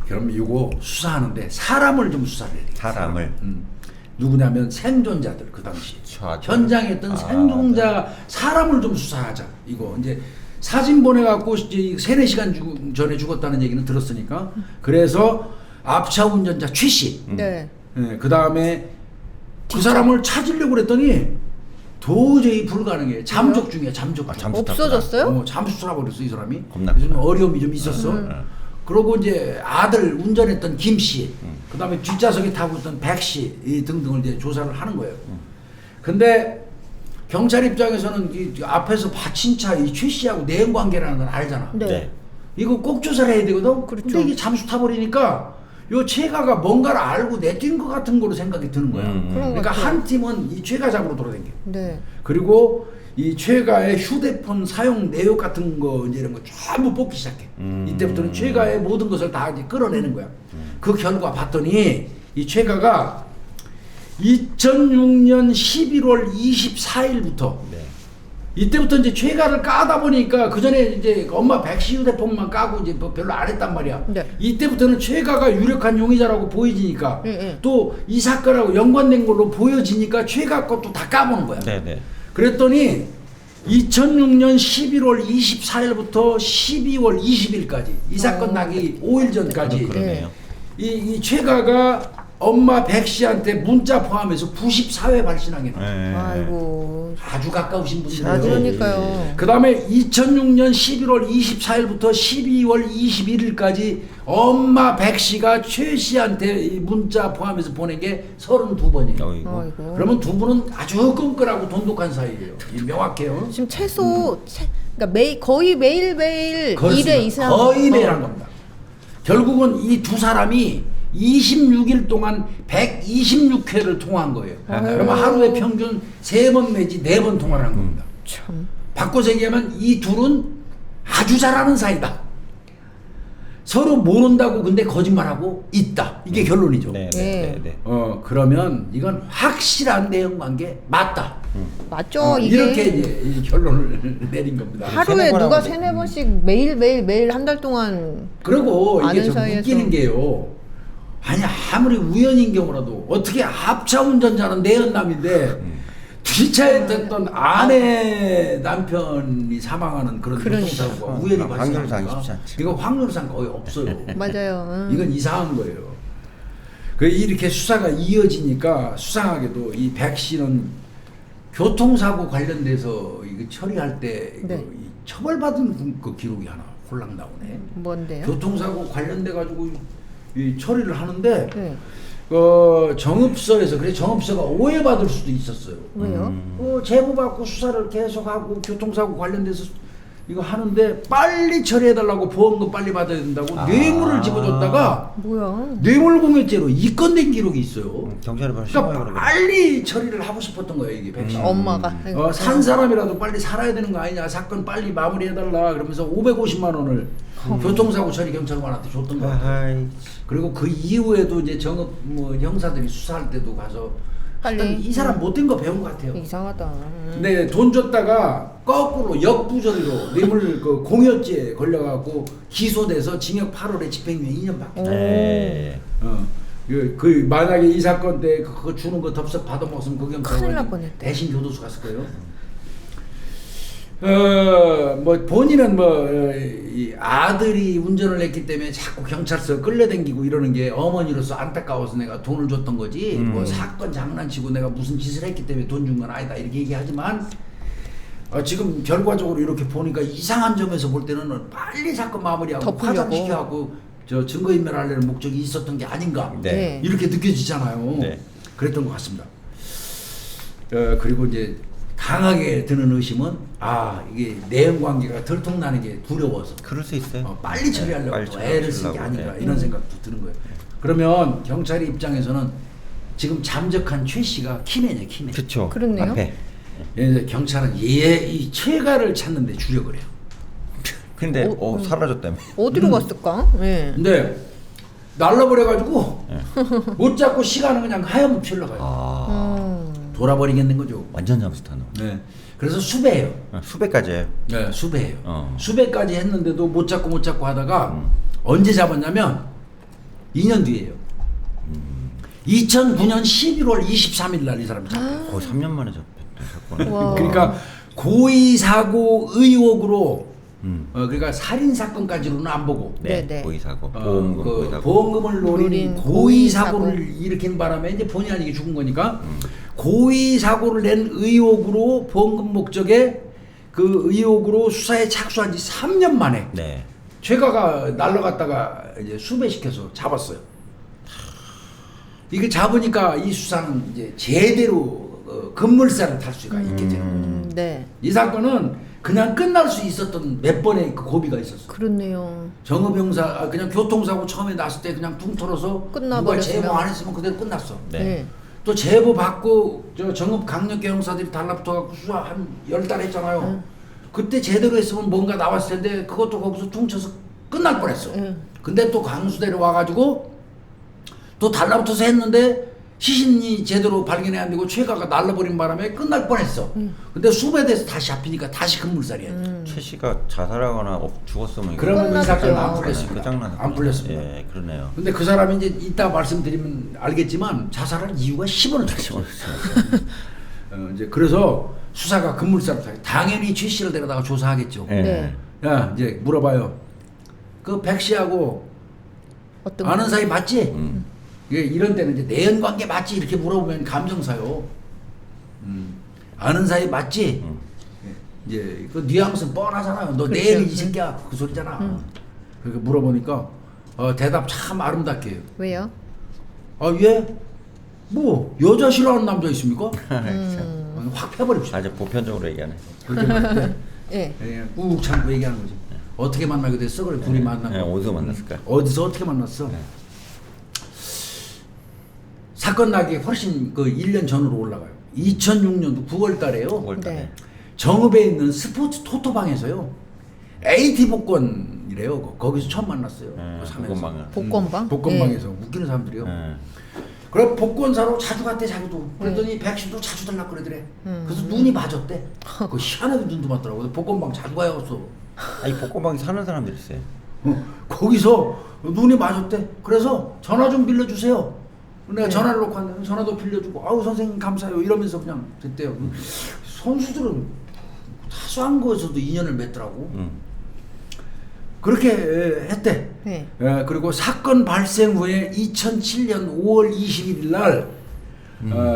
그럼 이거 수사하는데 사람을 좀 수사를 해야 돼. 사람을. 누구냐면 생존자들 그 당시 수하죠. 현장에 있던 생존자 사람을 좀 수사하자. 이거 이제 사진 보내갖고 이제 3-4시간 전에 죽었다는 얘기는 들었으니까 그래서 앞차 운전자 최 씨. 네. 그 다음에 그 사람을 찾으려고 그랬더니 도저히 불가능해. 잠적 중이야 잠적. 중. 잠수 없어졌어요? 잠수 쏴버렸어 이 사람이. 겁나 그래서 좀 크다. 어려움이 좀 있었어. 그러고 이제 아들 운전했던 김 씨, 그다음에 뒷좌석에 타고 있던 백 씨 등등을 이제 조사를 하는 거예요. 근데 경찰 입장에서는 이 앞에서 받친 차 이 최 씨하고 내연 관계라는 건 알잖아. 네. 네. 이거 꼭 조사를 해야 되거든. 그렇죠. 근데 이게 잠수 타버리니까 요 최가가 뭔가를 알고 내뛴 것 같은 거로 생각이 드는 거야. 그런 것 그러니까 같아요. 한 팀은 이 최가 잡으러 돌아다녀. 네. 그리고 이 최가의 휴대폰 사용 내역 같은 거 이제 이런 거 전부 뽑기 시작해. 이때부터는 최가의 모든 것을 다 이제 끌어내는 거야. 그 결과 봤더니 이 최가가 2006년 11월 24일부터 네. 이때부터 이제 최가를 까다 보니까 그 전에 이제 엄마 백씨 휴대폰만 까고 이제 뭐 별로 안 했단 말이야. 네. 이때부터는 최가가 유력한 용의자라고 보여지니까 네. 또 이 사건하고 연관된 걸로 보여지니까 최가 것도 다 까보는 거야. 네네. 그랬더니 2006년 11월 24일부터 12월 20일까지 이 사건 나기 5일 전까지 그러네요. 이 최가가 엄마 백 씨한테 문자 포함해서 94회 발신하게 나. 네. 아이고. 아주 가까우신 분이에요. 아, 그러니까요. 그 다음에 2006년 11월 24일부터 12월 21일까지 엄마 백 씨가 최 씨한테 이 문자 포함해서 보낸 게 32번이에요. 어이구. 아이고. 그러면 두 분은 아주 끈끈하고 돈독한 사이예요. 이 명확해요. 지금 최소 그러니까 거의 매일매일 그렇습니다. 1회 이상 거의 매일 한 겁니다. 결국은 이 두 사람이 26일 동안 126회를 통화한 거예요. 그러면 하루에 평균 3번 내지 4번 통화를 한 겁니다. 참. 바꿔서 얘기하면 이 둘은 아주 잘하는 사이다. 서로 모른다고 근데 거짓말하고 있다. 이게 결론이죠. 네네네. 그러면 이건 확실한 내용 관계 맞다. 맞죠. 이게 이렇게 이제 이 결론을 내린 겁니다. 하루에 세네 누가 번 3-4번씩 매일 한 달 동안 그리고 이게 아는 좀 사이에서. 웃기는 게요. 아니 아무리 우연인 경우라도 어떻게 앞차 운전자는 내연남인데 뒷차에 탔던 아내 남편이 사망하는 그런 그러니까. 교통사고가 우연히 확률상 발생합니까? 쉽지 않죠. 이거 확률상 거의 없어요. 맞아요. 이건 이상한 거예요. 그 이렇게 수사가 이어지니까 수상하게도 이 백 씨는 교통사고 관련돼서 이거 처리할 때 네. 이 처벌받은 그 기록이 하나 홀랑 나오네. 뭔데요? 교통사고 관련돼 가지고 이 처리를 하는데 네. 정읍서에서 그래 정읍서가 오해받을 수도 있었어요. 왜요? 제보받고 수사를 계속하고 교통사고 관련돼서 이거 하는데 빨리 처리해달라고 보험금 빨리 받아야 된다고 뇌물을 집어줬다가 뭐야? 뇌물공여죄로 입건된 기록이 있어요. 경찰에 바로 신고해 그러니까 그러면. 빨리 처리를 하고 싶었던 거예요 이게 백신. 엄마가 산 사람이라도 빨리 살아야 되는 거 아니냐 사건 빨리 마무리해달라 그러면서 550만 원을 교통사고 처리 경찰관한테 줬던 거 같아요. 아이. 그리고 그 이후에도 이제 정읍 뭐 형사들이 수사할 때도 가서 빨리. 하여튼 이 사람 못된 거 배운 것 같아요. 이상하다. 근데 돈 줬다가 거꾸로 역부조리로 뇌물 그 공여죄 걸려갖고 기소돼서 징역 8월에 집행유예 2년 받게. 네. 그 만약에 이 사건 때 그거 주는 거 덥석 받아먹었으면 그 큰일 날 경찰관이 뻔했다. 대신 교도소 갔을 거예요. 뭐 본인은 이 아들이 운전을 했기 때문에 자꾸 경찰서 끌려다니고 이러는 게 어머니로서 안타까워서 내가 돈을 줬던 거지 뭐 사건 장난치고 내가 무슨 짓을 했기 때문에 돈 준 건 아니다 이렇게 얘기하지만 지금 결과적으로 이렇게 보니까 이상한 점에서 볼 때는 빨리 사건 마무리하고 덮으려고. 화장시켜갖고 저 증거인멸하려는 목적이 있었던 게 아닌가 네. 이렇게 느껴지잖아요. 네. 그랬던 것 같습니다. 그리고 이제 강하게 드는 의심은 이게 내연 관계가 들통나는 게 두려워서 그럴 수 있어요. 빨리 처리하려고 빨리 애를 쓴 게 처리하려고, 아닌가 네. 이런 생각도 드는 거예요. 그러면 경찰의 입장에서는 지금 잠적한 최 씨가 키맨이에요, 키맨. 그렇죠. 그렇네요. 앞에. 그래서 경찰은 이 최가를 찾는데 주력을 해요. 근데 사라졌다며. 어디로 갔을까? 예. 근데 날라버려가지고 못 잡고 시간은 그냥 하염없이 흘러가요. 돌아버리겠는 거죠. 완전 잠수 타는. 네. 그래서 수배해요. 수배까지 해요. 네, 수배해요. 어. 수배까지 했는데도 못 잡고 하다가 언제 잡았냐면 2년 뒤에요. 2009년 11월 23일 날 이 사람이 잡혀요. 거의 3년 만에 잡혔던 사건. 와. 그러니까 고의 사고 의혹으로 그러니까 살인 사건까지로는 안 보고 네, 네. 고의 사고, 그 보험금 고의 사고. 보험금을 노린 노린 고의 고의 사고를 사고. 일으킨 바람에 이제 본의 아니게 죽은 거니까 고의 사고를 낸 의혹으로 보험금 목적에 그 의혹으로 수사에 착수한 지 3년 만에 네. 최가가 날라갔다가 이제 수배시켜서 잡았어요. 이게 잡으니까 이 수사는 이제 제대로 급물살을 탈 수가 있게 되는 거죠. 네. 이 사건은 그냥 끝날 수 있었던 몇 번의 그 고비가 있었어요. 그렇네요. 정읍형사 그냥 교통사고 처음에 났을 때 그냥 퉁 털어서 누가 끝나버렸으면. 제보 안 했으면 그대로 끝났어. 네. 네. 또 제보 받고 저 정읍 강력계 형사들이 달라붙어갖고 수사 한 10달 했잖아요. 그때 제대로 했으면 뭔가 나왔을 텐데 그것도 거기서 퉁쳐서 끝날 뻔했어. 근데 또 강수대로 와가지고 또 달라붙어서 했는데 시신이 제대로 발견이 안 되고 최가가 날라버린 바람에 끝날 뻔했어. 근데 수배돼서 다시 잡히니까 다시 급물살이야. 최 씨가 자살하거나 죽었으면 그러면 이 끝났죠. 사건은 안 풀렸습니다. 끝장나. 안 풀렸습니다. 예, 그러네요. 근데 그 사람이 이제 이따 말씀드리면 알겠지만 자살할 이유가 10원을 줬어. 이제 그래서 수사가 급물살을 타요. 당연히 최 씨를 데려다가 조사하겠죠. 예. 네. 야 이제 물어봐요. 그 백 씨하고 어떤 아는 사이 맞지? 예, 이런 때는 이제 내연 관계 맞지? 이렇게 물어보면 감정사요. 아는 사이 맞지? 예, 이제 그 뉘앙스 뻔하잖아요. 너 그렇죠. 내연이 이 새끼야 그 소리잖아. 그렇게 물어보니까 대답 참 아름답게 해요. 왜요? 예? 뭐 여자 싫어하는 남자 있습니까? 음. 확 패버립시다. 아주 보편적으로 얘기하네. 그렇게 말할 때 예. 그냥 꾹 참고 얘기하는 거지. 어떻게 만나게 됐어? 그래 둘이 만난 예, 거. 어디서 만났을까? 어디서 어떻게 만났어? 사건 나기 훨씬 그 1년 전으로 올라가요. 2006년도 9월 달에요. 9월 달에. 네. 정읍에 있는 스포츠 토토방에서요. AT 복권이래요. 거기서 처음 만났어요. 그 산에서. 복권방을. 복권방? 복권방에서 웃기는 사람들이요. 예. 그래 복권 사러 자주 갔대 자기도. 그랬더니 백신도 자주 달라 그러더래. 그래서 눈이 맞았대. 그 희한하게 눈도 맞더라고. 복권방 자주 가야겠어. 아니 복권방에 사는 사람들이 있어요. 거기서 눈이 맞았대. 그래서 전화 좀 빌려주세요. 내가 전화를 놓고 왔는데 전화도 빌려주고 아우 선생님 감사해요 이러면서 그냥 됐대요. 선수들은 사소한 거에서도 인연을 맺더라고. 그렇게 했대. 네. 그리고 사건 발생 후에 2007년 5월 21일 날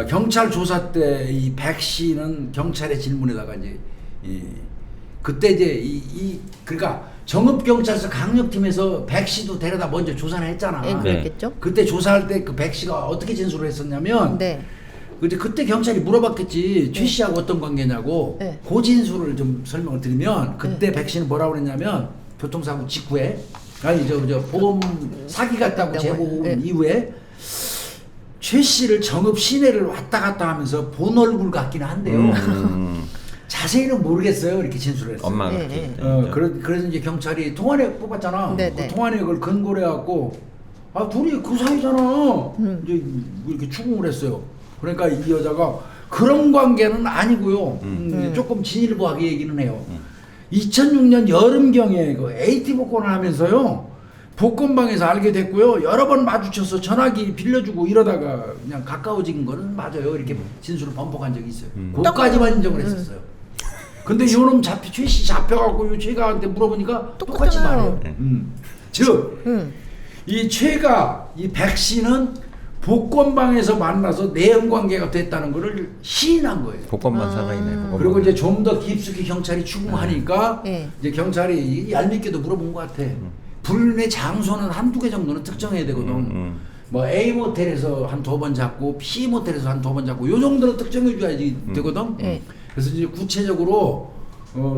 경찰 조사 때 이 백 씨는 경찰의 질문에다가 이제 그때 이제 그러니까 정읍경찰서 강력팀에서 백 씨도 데려다 먼저 조사를 했잖아. 예, 그랬겠죠? 그때 조사할 때 그 백 씨가 어떻게 진술을 했었냐면 네. 그때 경찰이 물어봤겠지. 최 씨하고 어떤 관계냐고. 네. 그 진술을 좀 설명을 드리면 그때 백 씨는 뭐라고 그랬냐면 교통사고 직후에 아니 저 보험 사기 같다고 제보 온 네. 이후에 최 씨를 정읍 시내를 왔다 갔다 하면서 본 얼굴 같기는 한데요. 자세히는 모르겠어요. 이렇게 진술을 했어요. 엄마가 네, 그렇게 네. 했대. 그래서 이제 경찰이 통화내 뽑았잖아. 네, 그 네. 통화내역을 근거로 해갖고 둘이 그 사이잖아. 이제 이렇게 추궁을 했어요. 그러니까 이 여자가 그런 관계는 아니고요. 조금 진일보하게 얘기는 해요. 2006년 여름경에 그 AT 복권을 하면서요. 복권방에서 알게 됐고요. 여러 번 마주쳐서 전화기 빌려주고 이러다가 그냥 가까워진 거는 맞아요. 이렇게 진술을 번복한 적이 있어요. 그것까지만 인정을 했었어요. 근데 요놈 최 씨 잡혀갖고 요 최가한테 물어보니까 똑같이 똑같잖아요. 말해요. 즉, 이 최가 이 백 씨는 복권방에서 만나서 내연 관계가 됐다는 거를 시인한 거예요. 복권만 살아있네. 복권만. 그리고 이제 좀 더 깊숙이 경찰이 추궁하니까 네. 이제 경찰이 얄밉게도 물어본 것 같아. 불륜의 장소는 한두 개 정도는 특정해야 되거든. 뭐 A 모텔에서 한 2번 잡고 B 모텔에서 한 2번 잡고 요 정도는 특정해 줘야지 되거든. 네. 그래서 이제 구체적으로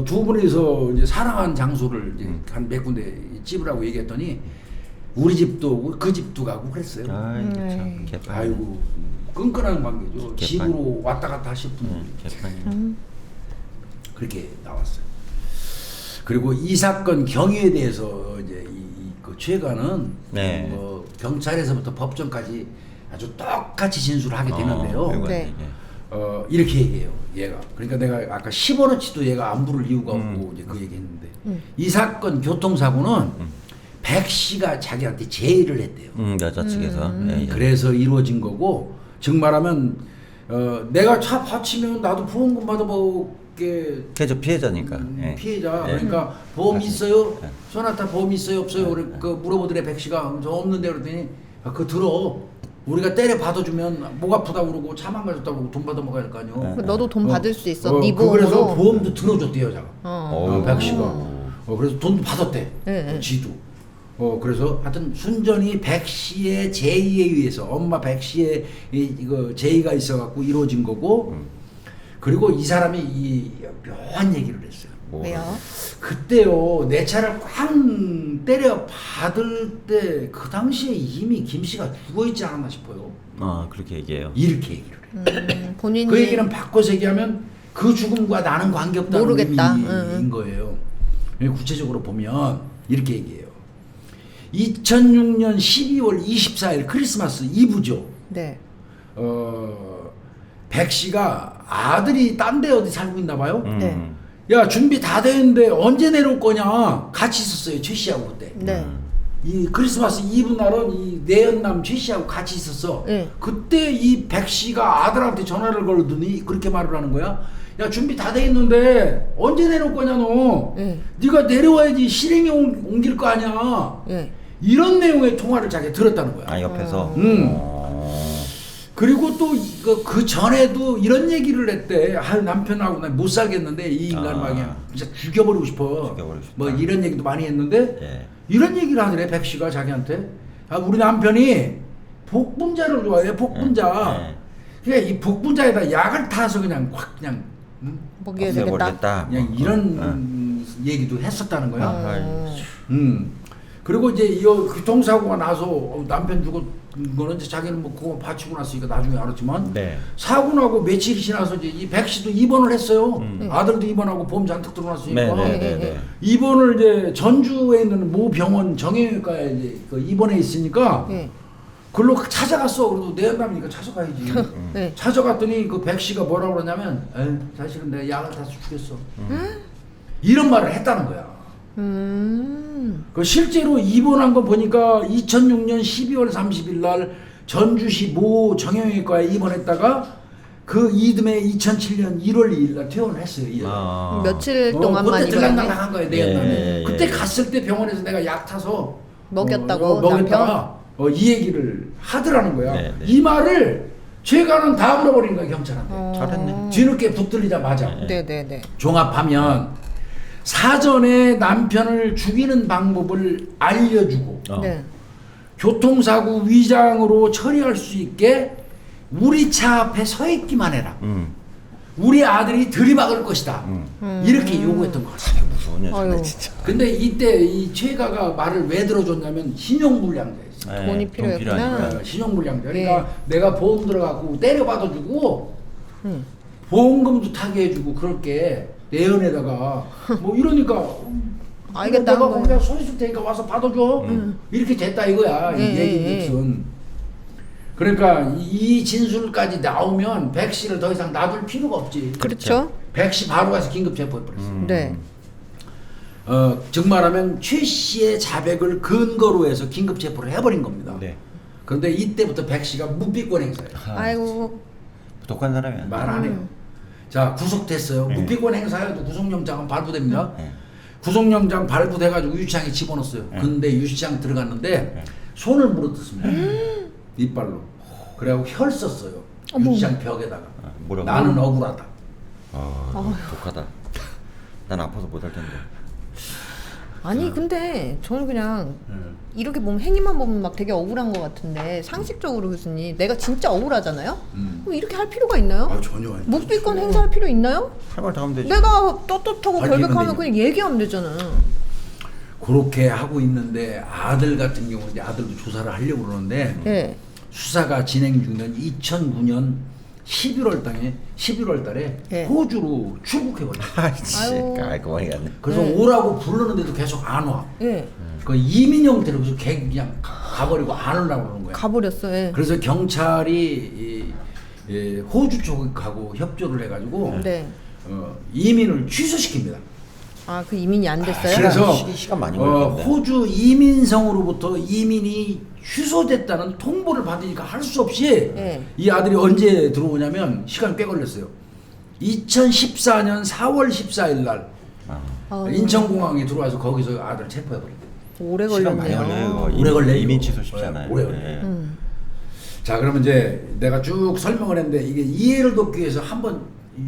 두 분이서 이제 사랑한 장소를 이제 한 몇 군데 찝으라고 얘기했더니 우리 집도 오고 그 집도 가고 그랬어요. 아이 참 개판. 아이고 끈끈한 관계죠. 개판. 집으로 왔다 갔다 하실 분 개판이. 그렇게 나왔어요. 그리고 이 사건 경위에 대해서 이제 그 최가는 네. 뭐 경찰에서부터 법정까지 아주 똑같이 진술을 하게 되는데요. 네. 이렇게 얘기해요. 얘가 그러니까 내가 아까 10원어치도 얘가 안 부를 이유가 없고 이제 그 얘기했는데 이 사건 교통사고는 백 씨가 자기한테 제의를 했대요. 여자 측에서. 예, 예. 그래서 이루어진 거고 즉 말하면 내가 차 받치면 나도 보험금 받아보게 걔저 피해자니까. 예. 피해자 예. 그러니까 보험 있어요? 예. 소나타 보험 있어요? 없어요? 그래, 그 물어보더래 백 씨가 저 없는데 그랬더니 그거 들어 우리가 때려 받아주면 목 아프다 그러고 차 망가졌다고 그러고 돈 받아 먹어야 할 거 아니에요. 너도 돈 받을 수 있어. 네 그래서 보험으로. 보험도 들어줬대 여자가. 어. 백 씨가. 그래서 돈도 받았대. 네. 지도. 그래서 하여튼 순전히 백 씨의 제의에 의해서 엄마 백 씨의 이거 제의가 있어갖고 이루어진 거고. 그리고 이 사람이 이 묘한 얘기를 했어요. 왜요? 그때요 내 차를 꽝 때려 받을 때 그 당시에 이미 김 씨가 죽어 있지 않았나 싶어요. 그렇게 얘기해요. 이렇게 얘기를 해. 본인이 그 얘기는 바꿔서 얘기하면 그 죽음과 나는 관계없다는 모르겠다. 의미인 거예요. 구체적으로 보면 이렇게 얘기해요. 2006년 12월 24일 크리스마스 이브죠. 네. 백 씨가 아들이 딴 데 어디 살고 있나 봐요. 네. 야 준비 다 됐는데 언제 내려올 거냐. 같이 있었어요 최 씨하고 그때. 네. 이 크리스마스 이브 날은 이 내연남 최 씨하고 같이 있었어. 네. 그때 이 백 씨가 아들한테 전화를 걸더니 그렇게 말을 하는 거야. 야 준비 다 돼 있는데 언제 내려올 거냐 너. 네. 네가 내려와야지 실행에 옮길 거 아니야. 네. 이런 내용의 통화를 자기가 들었다는 거야. 옆에서. 그리고 또 그 전에도 이런 얘기를 했대. 남편하고 나 못 살겠는데 이 인간 막 그냥 진짜 죽여버리고 싶어. 죽여버리고 싶다. 뭐 이런 얘기도 많이 했는데 예. 이런 얘기를 하더래 백 씨가 자기한테. 우리 남편이 복분자를 좋아해. 복분자. 예. 그러니까 이 복분자에다 약을 타서 그냥 확 그냥 먹여야 되겠다. 없애버리겠다. 그냥 이런 얘기도 했었다는 거야. 아이, 그리고 이제 이 교통사고가 나서 남편 죽은 거는 이제 자기는 뭐 그거 바치고 났으니까 나중에 알았지만 네. 사고 나고 며칠이 지나서 이제 이 백 씨도 입원을 했어요. 아들도 입원하고 보험 잔뜩 들어놨으니까 네네네. 입원을 이제 전주에 있는 모 병원 정형외과에 이제 그 입원해 있으니까 네. 글로 찾아갔어. 그래도 내연남이니까 찾아가야지. 네. 찾아갔더니 그 백 씨가 뭐라고 그러냐면 사실은 내가 약을 타서 죽였어. 이런 말을 했다는 거야. 그 실제로 입원한 거 보니까 2006년 12월 30일 날 전주시 모 정형외과에 입원했다가 그 이듬해 2007년 1월 2일 날 퇴원을 했어요. 이 여자. 며칠 동안만 그때 입원했네. 들락날락한 거예요. 내연남이. 예. 그때 갔을 때 병원에서 내가 약 타서 먹였다고, 먹였다가 이 얘기를 하더라는 거야. 네, 네. 이 말을 최가는 다 물어버린 거야 경찰한테. 잘했네. 뒤늦게 붙들리자마자 네네네. 종합하면 사전에 남편을 죽이는 방법을 알려주고 네. 교통사고 위장으로 처리할 수 있게 우리 차 앞에 서 있기만 해라. 우리 아들이 들이박을 것이다. 이렇게 요구했던 것 같아요. 무서운 여자네 아유. 진짜. 근데 이때 이 최가가 말을 왜 들어줬냐면 신용불량자였어요. 예, 돈이 돈 필요했구나. 필요하니까. 신용불량자. 그러니까 네. 내가 보험 들어가고 때려받아주고 보험금도 타게 해주고 그렇게 내연에다가 뭐 이러니까 알겠다 내가 한 거예요. 그냥 서 있을 테니까 와서 받아줘. 이렇게 됐다 이거야. 이 얘기 무슨. 그러니까 이 진술까지 나오면 백 씨를 더 이상 놔둘 필요가 없지. 그렇죠. 백 씨 바로 가서 긴급 체포해버렸어. 네. 즉 말하면 최 씨의 자백을 근거로 해서 긴급 체포를 해버린 겁니다. 네. 그런데 이때부터 백 씨가 무비권 행사예요. 아이고. 독한 사람이야. 말 안 해요. 자 구속됐어요. 네. 무비권 행사에도 구속영장은 발부됩니다. 네. 구속영장 발부돼가지고 유치장에 집어넣었어요. 네. 근데 유치장 들어갔는데 손을 물어뜯습니다. 이빨로. 그래갖고 혈 썼어요. 유치장 벽에다가. 뭐라고? 나는 억울하다. 독하다. 난 아파서 못할 텐데. 아니 근데 저는 그냥 이렇게 보면 행위만 보면 막 되게 억울한 것 같은데 상식적으로 교수님 내가 진짜 억울하잖아요? 그럼 이렇게 할 필요가 있나요? 아, 전혀 아니죠. 묵비권 행사할 필요 있나요? 할 말 다 하면 되지. 내가 떳떳하고 아니, 결백하면 근데 그냥 얘기하면 되잖아. 그렇게 하고 있는데 아들 같은 경우는 이제 아들도 조사를 하려고 그러는데 예. 수사가 진행 중인 2009년 11월 달에 예. 호주로 출국해버렸어요. 아이씨, 아유. 깔끔하게 갔네. 그래서 네. 오라고 부르는데도 계속 안 와. 예. 그 이민 형태로 그래서 그냥 가버리고 안 오려고 그러는 거야. 가버렸어. 예. 그래서 경찰이 호주 쪽하고 협조를 해가지고 네. 이민을 취소시킵니다. 아 그 이민이 안 됐어요? 그래서 시간 많이 걸리는데. 호주 이민성으로부터 이민이 취소됐다는 통보를 받으니까 할 수 없이 네. 이 아들이 언제 들어오냐면 시간이 꽤 걸렸어요. 2014년 4월 14일 날 아, 인천공항에 들어와서 거기서 아들 체포해버렸대요. 오래 시간 많이 걸렸네요. 걸려요. 오래 걸려요. 이민 취소 쉽잖아요. 오래 걸려요. 네. 자, 그러면 이제 내가 쭉 설명을 했는데 이게 이해를 돕기 위해서 한번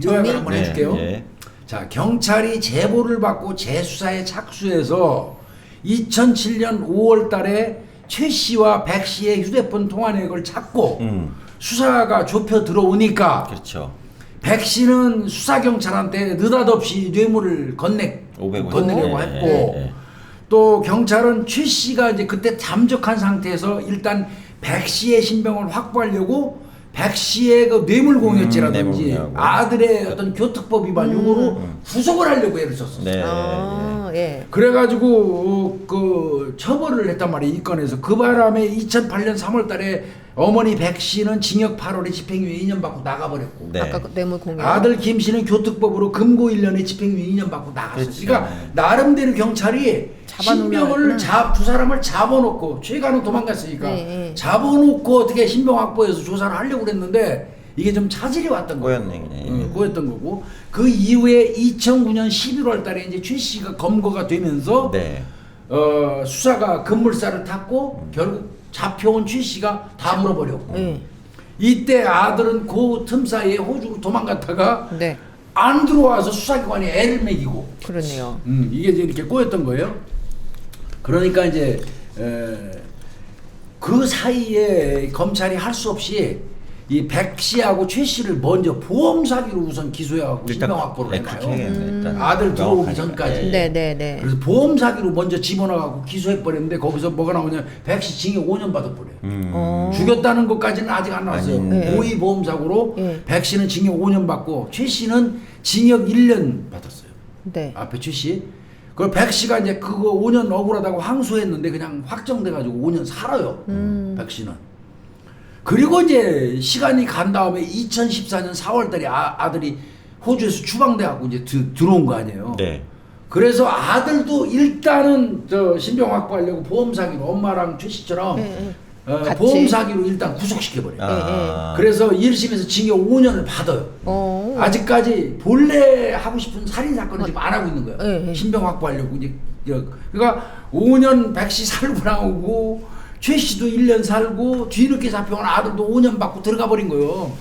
요약을 한번 해줄게요. 네. 자, 경찰이 제보를 받고 재수사에 착수해서 2007년 5월 달에 최 씨와 백 씨의 휴대폰 통화 내역을 찾고 수사가 좁혀 들어오니까 그렇죠. 백 씨는 수사경찰한테 느닷없이 뇌물을 500원. 건네려고 네, 했고 네. 또 경찰은 최 씨가 이제 그때 잠적한 상태에서 일단 백 씨의 신병을 확보하려고 백 씨의 그 뇌물공여죄라든지 뇌물공여하고. 아들의 어떤 교특법 위반 요구로 구속을 하려고 애를 썼었어요. 네. 아, 예. 그래가지고 그 처벌을 했단 말이에요, 이 건에서. 그 바람에 2008년 3월달에 어머니 백 씨는 징역 8월에 집행유예 2년 받고 나가버렸고 네. 아까 그 뇌물 공여. 아들 김 씨는 교특법으로 금고 1년에 집행유예 2년 받고 나갔어요. 그렇지. 그러니까 나름대로 경찰이 잡아놓으려고 신병을 했구나. 두 사람을 잡아놓고 최가는 도망갔으니까 네. 잡아놓고 어떻게 신병 확보해서 조사를 하려고 그랬는데 이게 좀 차질이 왔던 거예요. 꼬였네, 그냥. 꼬였던 거고 그 이후에 2009년 11월 달에 이제 최 씨가 검거가 되면서 네. 수사가 급물살을 탔고 결국 잡혀온 최 씨가 다 물어버렸고 예. 이때 아들은 그 틈 사이에 호주로 도망갔다가 네. 안 들어와서 수사기관이 애를 먹이고 그러네요. 이게 이제 이렇게 꼬였던 거예요. 그러니까 이제 그 사이에 검찰이 할 수 없이 이 백 씨하고 최 씨를 먼저 보험 사기로 우선 기소해갖고 신병 확보를 그렇게 해놔요. 해야겠네, 일단. 아들 들어오기 명확하게. 전까지. 네, 네, 네. 그래서 보험 사기로 먼저 집어넣어갖고 기소해버렸는데 거기서 뭐가 나오냐 백 씨 징역 5년 받아버려요. 어. 죽였다는 것까지는 아직 안 나왔어요. 아니, 고의 보험 사고로 네. 백 씨는 징역 5년 받고 최 씨는 징역 1년 받았어요. 네. 앞에 최 씨. 그 백 씨가 이제 그거 5년 억울하다고 항소했는데 그냥 확정돼가지고 5년 살아요. 백 씨는. 그리고 이제 시간이 간 다음에 2014년 4월달에 아들이 호주에서 추방돼갖고 이제 들어온 거 아니에요. 네. 그래서 아들도 일단은 저 신병 확보하려고 보험 사기로 엄마랑 최 씨처럼 네, 같이. 보험 사기로 일단 구속시켜버려요. 아. 그래서 1심에서 징역 5년을 받아요. 어. 아직까지 본래 하고 싶은 살인 사건을 지금 안 하고 있는 거예요. 네. 신병 확보하려고 이제 그러니까 5년 백 씨 살고 나오고 최 씨도 1년 살고 뒤늦게 잡혀온 아들도 5년 받고 들어가 버린 거예요.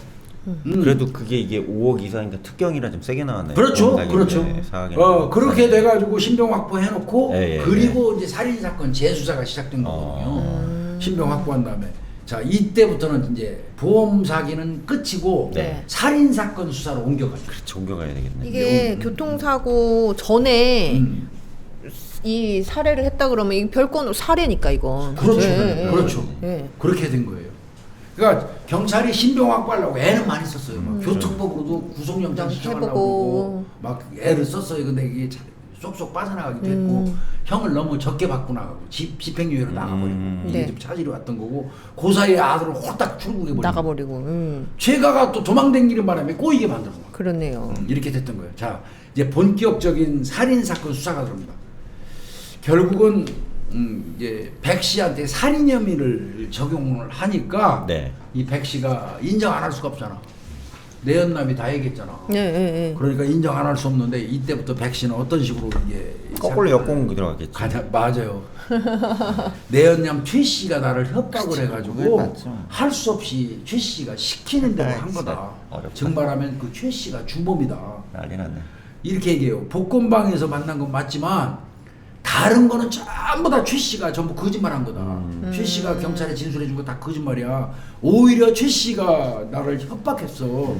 그래도 그게 이게 5억 이상이니까 특경이라 좀 세게 나왔네. 그렇죠, 그렇죠. 그렇게 돼가지고 신병 확보해놓고 예, 예, 그리고 이제 살인 사건 재수사가 시작된 거거든요. 신병 확보한 다음에 자 이때부터는 이제 보험 사기는 끝이고 네. 살인 사건 수사로 옮겨가죠. 그렇죠. 옮겨가야 되겠네. 이게 교통사고 전에 이 살해를 했다 그러면 이 별건 살해니까 이건. 그렇죠, 예, 예. 그렇죠. 예. 그렇게 된 거예요. 그러니까 경찰이 신병 확보하려고 애는 많이 썼어요. 막 교통법으로도 구속영장 신청하려고 해보고. 막 애를 썼어요. 근데 이게 쏙쏙 빠져나가기도 했고 형을 너무 적게 받고 나가고 집행유예로 나가버리고 이게 네. 좀 차질이 왔던 거고 그 사이에 아들을 홀딱 출국해버리고 나가버리고. 죄가가 또 도망다니는 바람에 꼬이게 만들고 그러네요. 이렇게 됐던 거예요. 자 이제 본격적인 살인 사건 수사가 들어옵니다. 결국은 이제 백 씨한테 살인 혐의를 적용을 하니까 네. 이 백 씨가 인정 안 할 수가 없잖아. 내연남이 다 얘기했잖아. 예, 예, 예. 그러니까 인정 안 할 수 없는데 이때부터 백 씨는 어떤 식으로 이게 거꾸로 역공 들어가겠지. 맞아요. 내연남 최 씨가 나를 협박을 해가지고 그게 맞죠. 할 수 없이 최 씨가 시키는 대로 아이, 한 진짜 거다. 어렵다. 증발하면 그 최 씨가 주범이다. 난리 났네. 이렇게 얘기해요. 복권방에서 만난 건 맞지만 다른 거는 전부 다 최 씨가 전부 거짓말한 거다. 최 씨가 경찰에 진술해 준 거 다 거짓말이야. 오히려 최 씨가 나를 협박했어.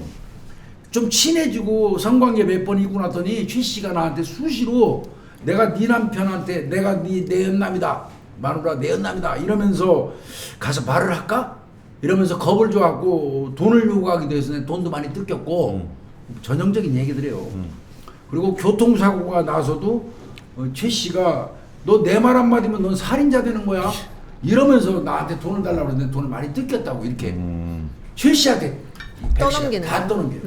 좀 친해지고 성관계 몇 번 이고 나더니 최 씨가 나한테 수시로 내가 네 남편한테 내가 내 연남이다. 마누라 내 연남이다. 이러면서 가서 말을 할까? 이러면서 겁을 줘갖고 돈을 요구하기도 해서 돈도 많이 뜯겼고 전형적인 얘기들이에요. 그리고 교통사고가 나서도 최 씨가 너 내 말 한마디면 넌 살인자 되는 거야. 이러면서 나한테 돈을 달라고 그랬는데 돈을 많이 뜯겼다고 이렇게 최 씨한테 떠넘기는 다 거야? 떠넘겨.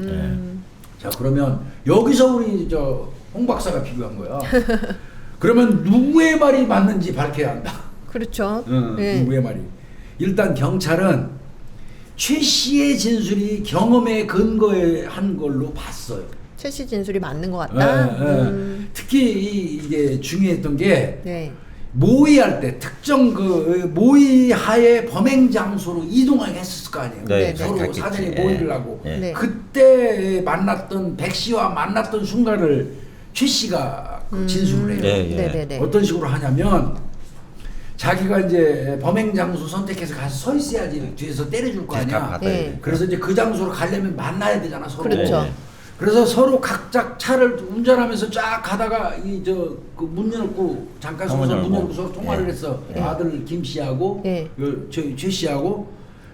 자 그러면 여기서 우리 홍 박사가 필요한 거야. 그러면 누구의 말이 맞는지 밝혀야 한다. 그렇죠. 네. 누구의 말이. 일단 경찰은 최 씨의 진술이 경험에 근거해 한 걸로 봤어요. 최 씨 진술이 맞는 것 같다. 특히 이게 중요했던 게 네. 모의할 때 특정 그 모의하에 범행 장소로 이동하게 했을 거 아니에요. 네, 서로 갔겠지. 사전에 예. 모의를 하고 네. 그때 만났던 백 씨와 만났던 순간을 최 씨가 진술을 해요. 네, 예. 네네네. 어떤 식으로 하냐면 자기가 이제 범행 장소 선택해서 가서 서 있어야지 뒤에서 때려줄 거 아니야. 네. 그래서 이제 그 장소로 가려면 만나야 되잖아 서로. 그렇죠. 네. 그래서 서로 각자 차를 운전하면서 쫙 가다가 그 문 열고 잠깐 서서 문 열고 서로 통화를 네. 했어. 네. 아들 김 씨하고 네. 최 씨하고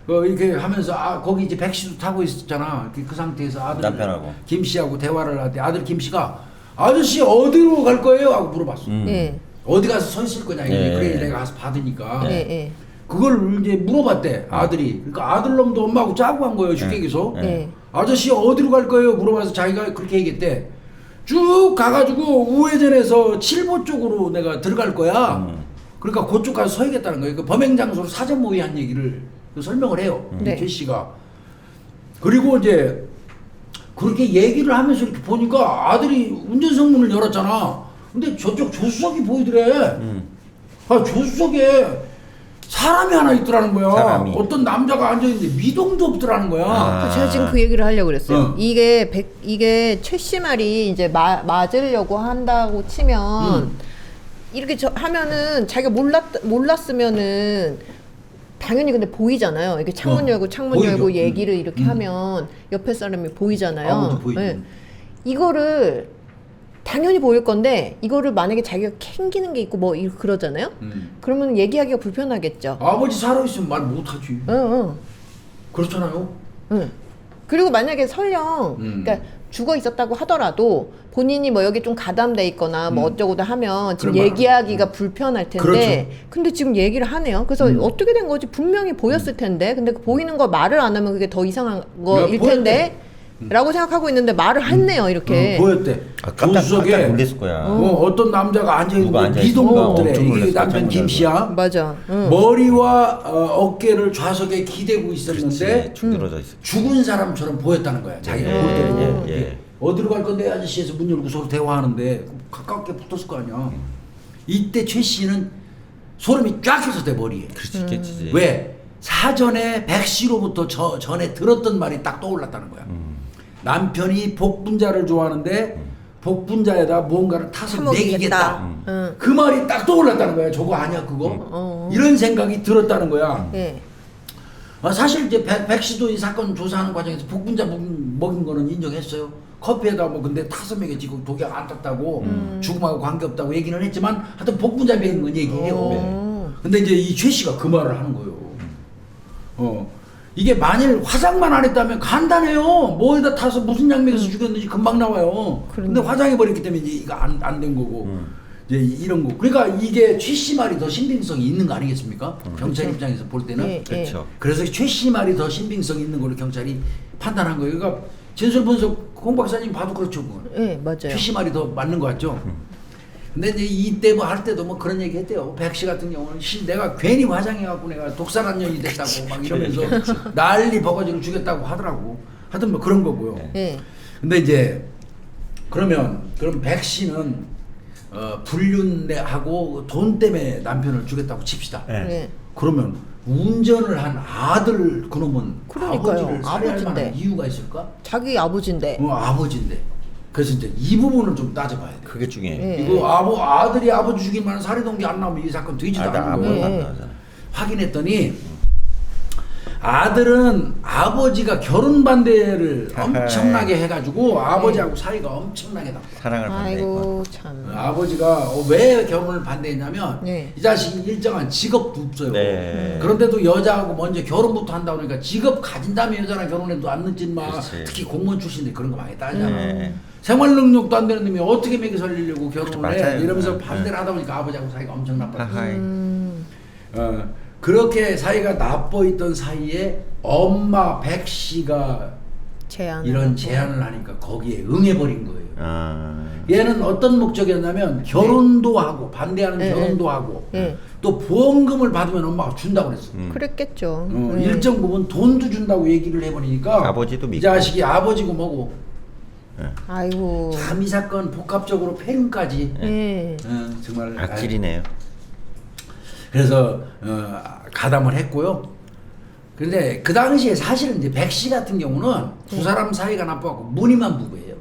이렇게 하면서 거기 이제 백 씨도 타고 있었잖아. 그 상태에서 아들 남편하고. 김 씨하고 대화를 하는데 아들 김 씨가 아저씨 어디로 갈 거예요? 하고 물어봤어. 네. 어디 가서 서 있을 거냐. 네. 그래 내가 가서 받으니까. 네. 네. 그걸 이제 물어봤대 아들이. 그러니까 아들놈도 엄마하고 짜고 간 거예요 휴게기에서. 네. 아저씨 어디로 갈 거예요? 물어봐서 자기가 그렇게 얘기했대. 쭉 가가지고 우회전해서 칠보 쪽으로 내가 들어갈 거야. 그러니까 그쪽 가서 서야겠다는 거예요. 그 범행 장소로 사전 모의한 얘기를 설명을 해요. 네. 최 씨가. 그리고 이제 그렇게 얘기를 하면서 이렇게 보니까 아들이 운전석 문을 열었잖아. 근데 저쪽 조수석이 보이더래. 아 조수석에 사람이 하나 있더라는 거야. 사람이. 어떤 남자가 앉아있는데 미동도 없더라는 거야. 아. 제가 지금 그 얘기를 하려고 그랬어요. 어. 이게 최 씨 말이 이제 맞으려고 한다고 치면 이렇게 하면은 자기가 몰랐으면은 당연히 근데 보이잖아요. 이렇게 창문 열고 창문 보이죠. 열고 얘기를 이렇게 하면 옆에 사람이 보이잖아요. 아무도 보이죠. 이거를 당연히 보일 건데 이거를 만약에 자기가 캥기는 게 있고 뭐 그러잖아요. 그러면 얘기하기가 불편하겠죠. 아버지 살아있으면 말 못하지. 응. 그렇잖아요. 응. 그리고 만약에 설령 그러니까 죽어 있었다고 하더라도 본인이 뭐 여기 좀 가담돼 있거나 뭐 어쩌고도 하면 지금 그런 말 얘기하기가 불편할 텐데 그렇죠. 근데 지금 얘기를 하네요. 그래서 어떻게 된 거지? 분명히 보였을 텐데 근데 그 보이는 거 말을 안 하면 그게 더 이상한 거일 텐데 라고 생각하고 있는데 말을 했네요 이렇게. 보였대. 깜짝 조수석에 놀랐을 거야. 어떤 남자가 누가 앉아있는데 앉아있어? 미동도 없더래. 엄청 이게 놀랐을 남편 거야, 김 씨야. 맞아. 응. 머리와 어깨를 좌석에 기대고 있었는데 그렇지. 축 늘어져 있어. 죽은 사람처럼 보였다는 거야. 자기가 볼 때는. 예. 어디로 갈 건데 아저씨에서 문 열고 서로 대화하는데 가깝게 붙었을 거 아니야. 이때 최 씨는 소름이 쫙 솟았대 머리에. 그럴 수 있겠지. 왜? 사전에 백 씨로부터 전에 들었던 말이 딱 떠올랐다는 거야. 남편이 복분자를 좋아하는데 복분자에다 무언가를 타서 먹이겠다. 응. 그 말이 딱 떠올랐다는 거야. 저거 아니야 그거? 이런 생각이 들었다는 거야. 예. 사실 이제 백 씨도 이 사건 조사하는 과정에서 복분자 먹인 거는 인정했어요. 커피에다 뭐 근데 타서 먹였지 그 독약 안 탔다고 죽음하고 관계없다고 얘기는 했지만 하여튼 복분자 먹인 건 얘기해요. 근데 이제 이 최 씨가 그 말을 하는 거예요. 이게 만일 화장만 안 했다면 간단해요. 뭐에다 타서 무슨 약 먹여서 죽였는지 금방 나와요. 근데 화장해 버렸기 때문에 이제 이거 안 된 거고 이제 이런 거. 그러니까 이게 최 씨 말이 더 신빙성이 있는 거 아니겠습니까? 경찰 입장에서 볼 때는. 예, 그렇죠. 그래서 최 씨 말이 더 신빙성이 있는 걸로 경찰이 판단한 거예요. 그러니까 진술 분석 홍 박사님 봐도 그렇죠. 예, 맞아요. 최 씨 말이 더 맞는 것 같죠. 근데 이제 이때 뭐 할 때도 뭐 그런 얘기 했대요. 백 씨 같은 경우는 내가 괜히 화장해갖고 내가 독살한 년이 됐다고 막 이러면서 난리 버거지로 죽였다고 하더라고. 하여튼 뭐 그런 거고요. 예. 근데 이제 그럼 백 씨는 불륜하고 돈 때문에 남편을 죽였다고 칩시다. 예. 예. 그러면 운전을 한 아들 그놈은 그러니까요. 아버지를 살해할 아버지인데. 만한 이유가 있을까? 자기 아버지인데. 아버지인데. 그래서 이제 이 부분을 좀 따져봐야 돼. 그게 중요해. 네. 이거 아들이 아버지 죽인 만은 살해동기 안 나오면 이 사건 되지도 않는 아무것도 거예요. 안 나오잖아. 확인했더니 아들은 아버지가 결혼 반대를 엄청나게 해가지고 아버지하고 사이가 엄청나게 나빠. 사랑을 반대했고. 아이고 참. 아버지가 왜 결혼을 반대했냐면 네. 이 자식이 일정한 직업도 없어요. 네. 그런데도 여자하고 먼저 결혼부터 한다고 그러니까 직업 가진 다음에 여자랑 결혼해도 안 늦지 마. 그렇지. 특히 공무원 출신들 그런 거 많이 따지잖아. 네. 생활 능력도 안 되는 놈이 어떻게 먹여 살리려고 결혼을 맞아요. 해. 이러면서 네. 반대를 하다 보니까 아버지하고 사이가 엄청 나빴어. 하하이. 그렇게 사이가 나빠 있던 사이에 엄마 백 씨가 제안. 이런 제안을 하니까 거기에 응해버린 거예요. 아. 얘는 어떤 목적이었냐면 결혼도 하고 반대하는 네. 결혼도 하고 네. 또 보험금을 받으면 엄마가 준다고 그랬어. 그랬겠죠. 네. 일정 부분 돈도 준다고 얘기를 해버리니까 아버지도 이 믿고. 자식이 아버지고 뭐고 아이고. 참 이 사건 복합적으로 폐륜까지 네. 정말 악질이네요. 그래서 가담을 했고요. 근데 그 당시에 사실은 이제 백 씨 같은 경우는 두 사람 사이가 나빠갖고 무늬만 부부예요.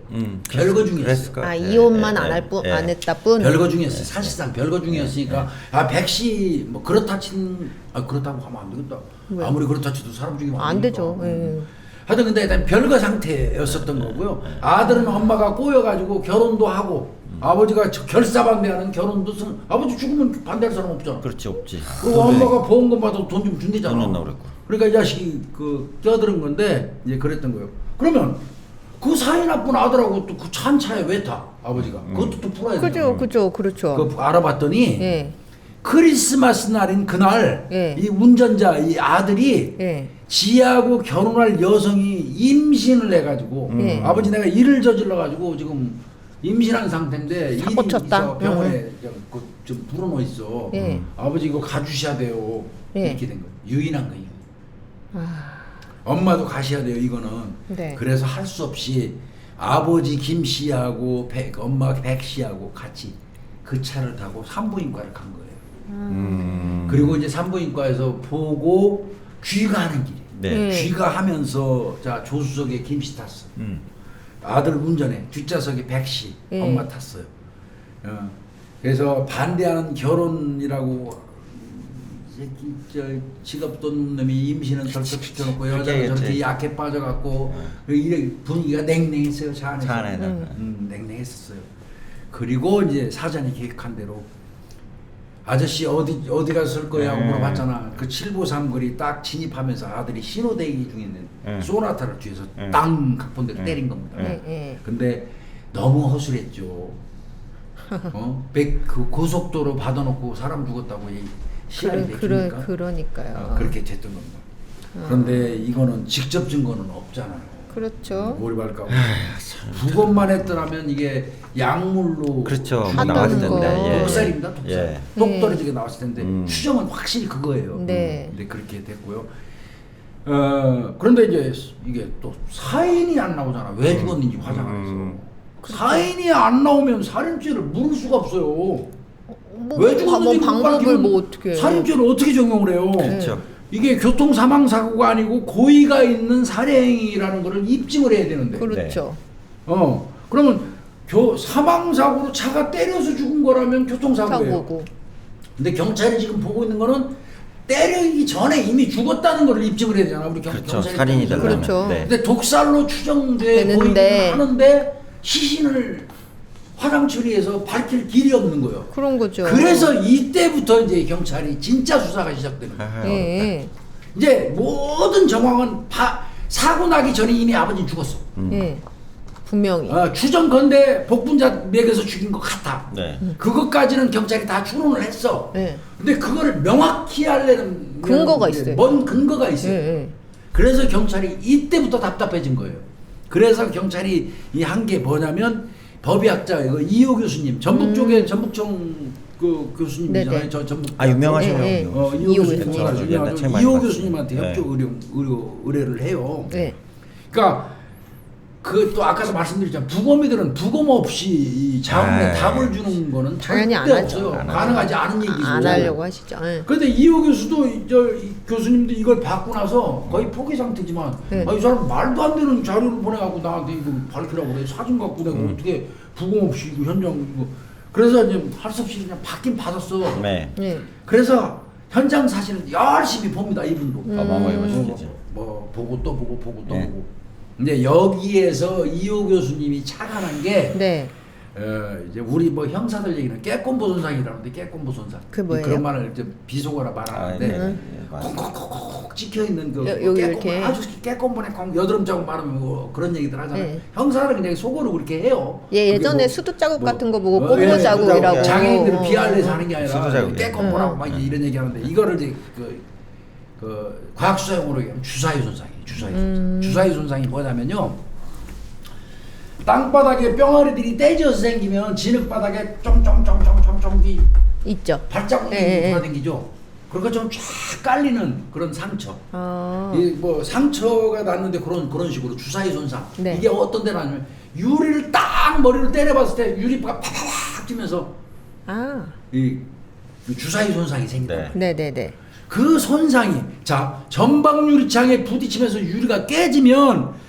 별거 중이었어요. 그랬을 것 아 같아. 이혼만 예, 안 예, 할 뿐 예. 안 했다 뿐. 별거 중이었어요. 사실상 별거 중이었으니까 백 씨 뭐 그렇다 그렇다고 하면 안 되겠다. 왜? 아무리 그렇다 치도 사람 죽이면 안 되니까. 되죠. 예. 하여튼 근데 일단 별거 상태였었던 거고요. 아들은 엄마가 꼬여가지고 결혼도 하고 아버지가 결사반대하는 결혼도 아버지 죽으면 반대할 사람 없잖아. 그렇지 없지. 그리고 엄마가 보험금 받아도 돈 좀 준대잖아. 돈 줬나 그랬고. 그러니까 이 자식이 껴들은 건데 이제 그랬던 거예요. 그러면 그 사이 나쁜 아들하고 또 그 찬 차에 왜 타? 아버지가 그것도 또 풀어야 돼. 그죠. 그렇죠. 그 알아봤더니 예. 크리스마스 날인 그날 예. 이 운전자 이 아들이 예. 지하고 결혼할 여성이 임신을 해가지고 예. 아버지 내가 일을 저질러가지고 지금 임신한 상태인데 사고 일이 쳤다? 있어 병원에 좀 불어넣어 있어. 예. 아버지 이거 가주셔야 돼요. 예. 이렇게 된 거예요. 유인한 거예요. 아. 엄마도 가셔야 돼요. 이거는. 네. 그래서 할 수 없이 아버지 김 씨하고 엄마 백 씨하고 같이 그 차를 타고 산부인과를 간 거예요. 그리고 이제 산부인과에서 보고 귀가하는 길이에요. 네. 귀가하면서 자 조수석에 김 씨 탔어. 아들 운전해 뒷좌석에 백 씨 예. 엄마 탔어요. 그래서 반대하는 결혼이라고 이 새끼 저 직업도 없는 놈이 임신은 덜컥 시켜놓고 여자가 저렇게 약해 빠져갖고 이래 분위기가 냉랭했어요. 차 안에서. 차 안에서. 냉랭했었어요. 그리고 이제 사전에 계획한 대로 아저씨 어디 가서 쓸 거야 하고 물어봤잖아. 그 793 거리 딱 진입하면서 아들이 신호 대기 중에 있는 소나타를 뒤에서 땅 각본대로 때린 겁니다. 예. 근데 너무 허술했죠. 그 고속도로 받아놓고 사람 죽었다고 시간이 되니까 그러니까요. 그렇게 됐던 겁니다. 그런데 이거는 직접 증거는 없잖아요. 그렇죠. 몰입할까? 두 번만 했더라면 이게 약물로 그렇죠. 죽인 나왔을 텐데. 거. 예. 독살입니다. 독살. 예. 똑 떨어지게 나왔을 텐데 추정은 확실히 그거예요. 네. 근데 그렇게 됐고요. 그런데 이제 이게 또 사인이 안 나오잖아. 왜 죽었는지 화장을 해서. 사인이 안 나오면 살인죄를 물을 수가 없어요. 왜 죽었는지 방법을 뭐 어떻게 살인죄를 어떻게 적용을 해요? 그렇죠. 이게 교통 사망 사고가 아니고 고의가 있는 살해 행위라는 거를 입증을 해야 되는데. 그렇죠. 그러면 사망 사고로 차가 때려서 죽은 거라면 교통 사고예요. 사고고. 근데 경찰이 지금 보고 있는 거는 때리기 전에 이미 죽었다는 걸 입증을 해야 되잖아. 우리 그렇죠. 경찰이. 살인이다. 그렇죠. 네. 근데 독살로 추정돼 되는데. 보이긴 하는데 시신을 화상 처리해서 밝힐 길이 없는 거예요. 그런 거죠. 그래서 이때부터 이제 경찰이 진짜 수사가 시작되는 거예요. 하하, 예. 이제 모든 정황은 사고 나기 전에 이미 아버지는 죽었어. 예. 분명히. 추정컨대 복분자 맥에서 죽인 것 같아. 네. 그것까지는 경찰이 다 추론을 했어. 예. 근데 그거를 명확히 하려는 근거가 있어요. 뭔 근거가 있어요. 예. 그래서 경찰이 이때부터 답답해진 거예요. 그래서 경찰이 이 한 게 뭐냐면 법의학자 이호 교수님 전북 쪽에 전북청 그 교수님이잖아요. 네네. 저 전북 유명하셔요. 예, 예. 이호 이호 교수님 교수님. 정말 옛날 책 유명하죠. 많이 이호 봤어요. 교수님한테 네. 협조 의뢰를 해요. 네. 그러니까 그 또 아까도 말씀드렸잖아요. 부검이들은 부검 없이 이 자문에 아, 답을 주는 거는 당연히 절대 안 하죠. 없어요. 안 가능하지 않은 얘기죠. 안 하려고 하시죠. 예. 그런데 이호 교수도 이 교수님도 이걸 받고 나서 거의 포기 상태지만 네. 이 사람 말도 안 되는 자료를 보내갖고 나한테 이거 밝히라고 그래. 사진 갖고 내가 어떻게 부검 없이 이거 현장 이거 그래서 이제 할 수 없이 그냥 받긴 받았어. 네. 예. 그래서 현장 사진을 열심히 봅니다 이분도. 어마어마하게 멋있겠죠. 뭐 보고 또 보고 보고 또 네. 보고. 근데 여기에서 이호 교수님이 착안한 게 네. 이제 우리 뭐 형사들 얘기는 깨꼼보 손상이라는데 깨꼼보 손상. 그게 뭐예요? 그런 말을 이제 비속어라 아, 말하는데 네. 맞아요. 콩콩콩콩 찍혀 있는 그 여기 깨꼼 이렇게. 아주 깨꼼보네 콩 여드름 자국 많으면 뭐 그런 얘기들 하잖아요. 네. 형사는 그냥 속어로 그렇게 해요. 예, 그게 예전에 뭐 수두 자국 뭐 같은 거 보고 어, 꼼보 예, 자국이라고. 장애인들은 비할래서 하는 게 아니라 수두 자국. 깨꼼보라고 막 이제 이런 얘기하는데 이거를 이제 그 과학 수사용어로 얘기하면 주사위 손상이에요. 주사위 손상. 주사위 손상이 뭐냐면요. 땅바닥에 뿅아리들이 떼져서 생기면 진흙바닥에 쫑쫑쫑쫑쫑쫑 있죠. 발자국이 예, 예. 돌아다니죠. 그러니까 좀 쫙 깔리는 그런 상처. 아. 이 뭐 상처가 났는데 그런 식으로 주사위 손상. 네. 이게 어떤 데냐면 유리를 딱 머리로 때려봤을 때 유리가 팍팍 뛰면서 아. 이 주사위 손상이 생긴다. 네. 네, 네, 네. 그 손상이 자 전방 유리창에 부딪히면서 유리가 깨지면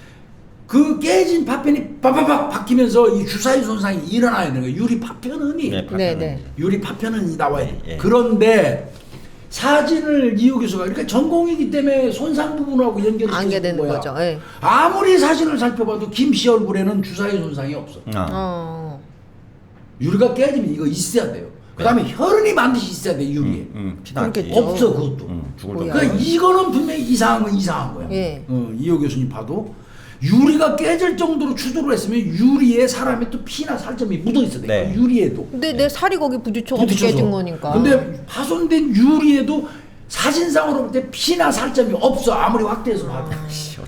그 깨진 파편이 빠바박 바뀌면서 이 주사위 손상이 일어나야 되는 거예요. 유리 파편은이 네, 네. 유리 파편은 나와야 돼. 예, 예. 그런데 사진을 이호 교수가 그러니까 전공이기 때문에 손상 부분하고 연결이 안게 되는 되는 거야. 거죠. 예. 아무리 사진을 살펴봐도 김 씨 얼굴에는 주사위 손상이 없어. 어. 유리가 깨지면 이거 있어야 돼요. 그다음에 혈흔이 반드시 있어야 돼 유리에. 피나지. 그렇겠죠. 없어 그것도. 죽을 뭐야. 돈. 그러니까 이거는 분명히 이상한 건 이상한 거야. 예. 이호 교수님 봐도 유리가 깨질 정도로 추돌을 했으면 유리에 사람의 또 피나 살점이 묻어 있어야 돼. 네. 유리에도. 근데 내 살이 거기 부딪혀서 깨진 거니까. 근데 파손된 유리에도 사진상으로 볼 때 피나 살점이 없어. 아무리 확대해서 봐도.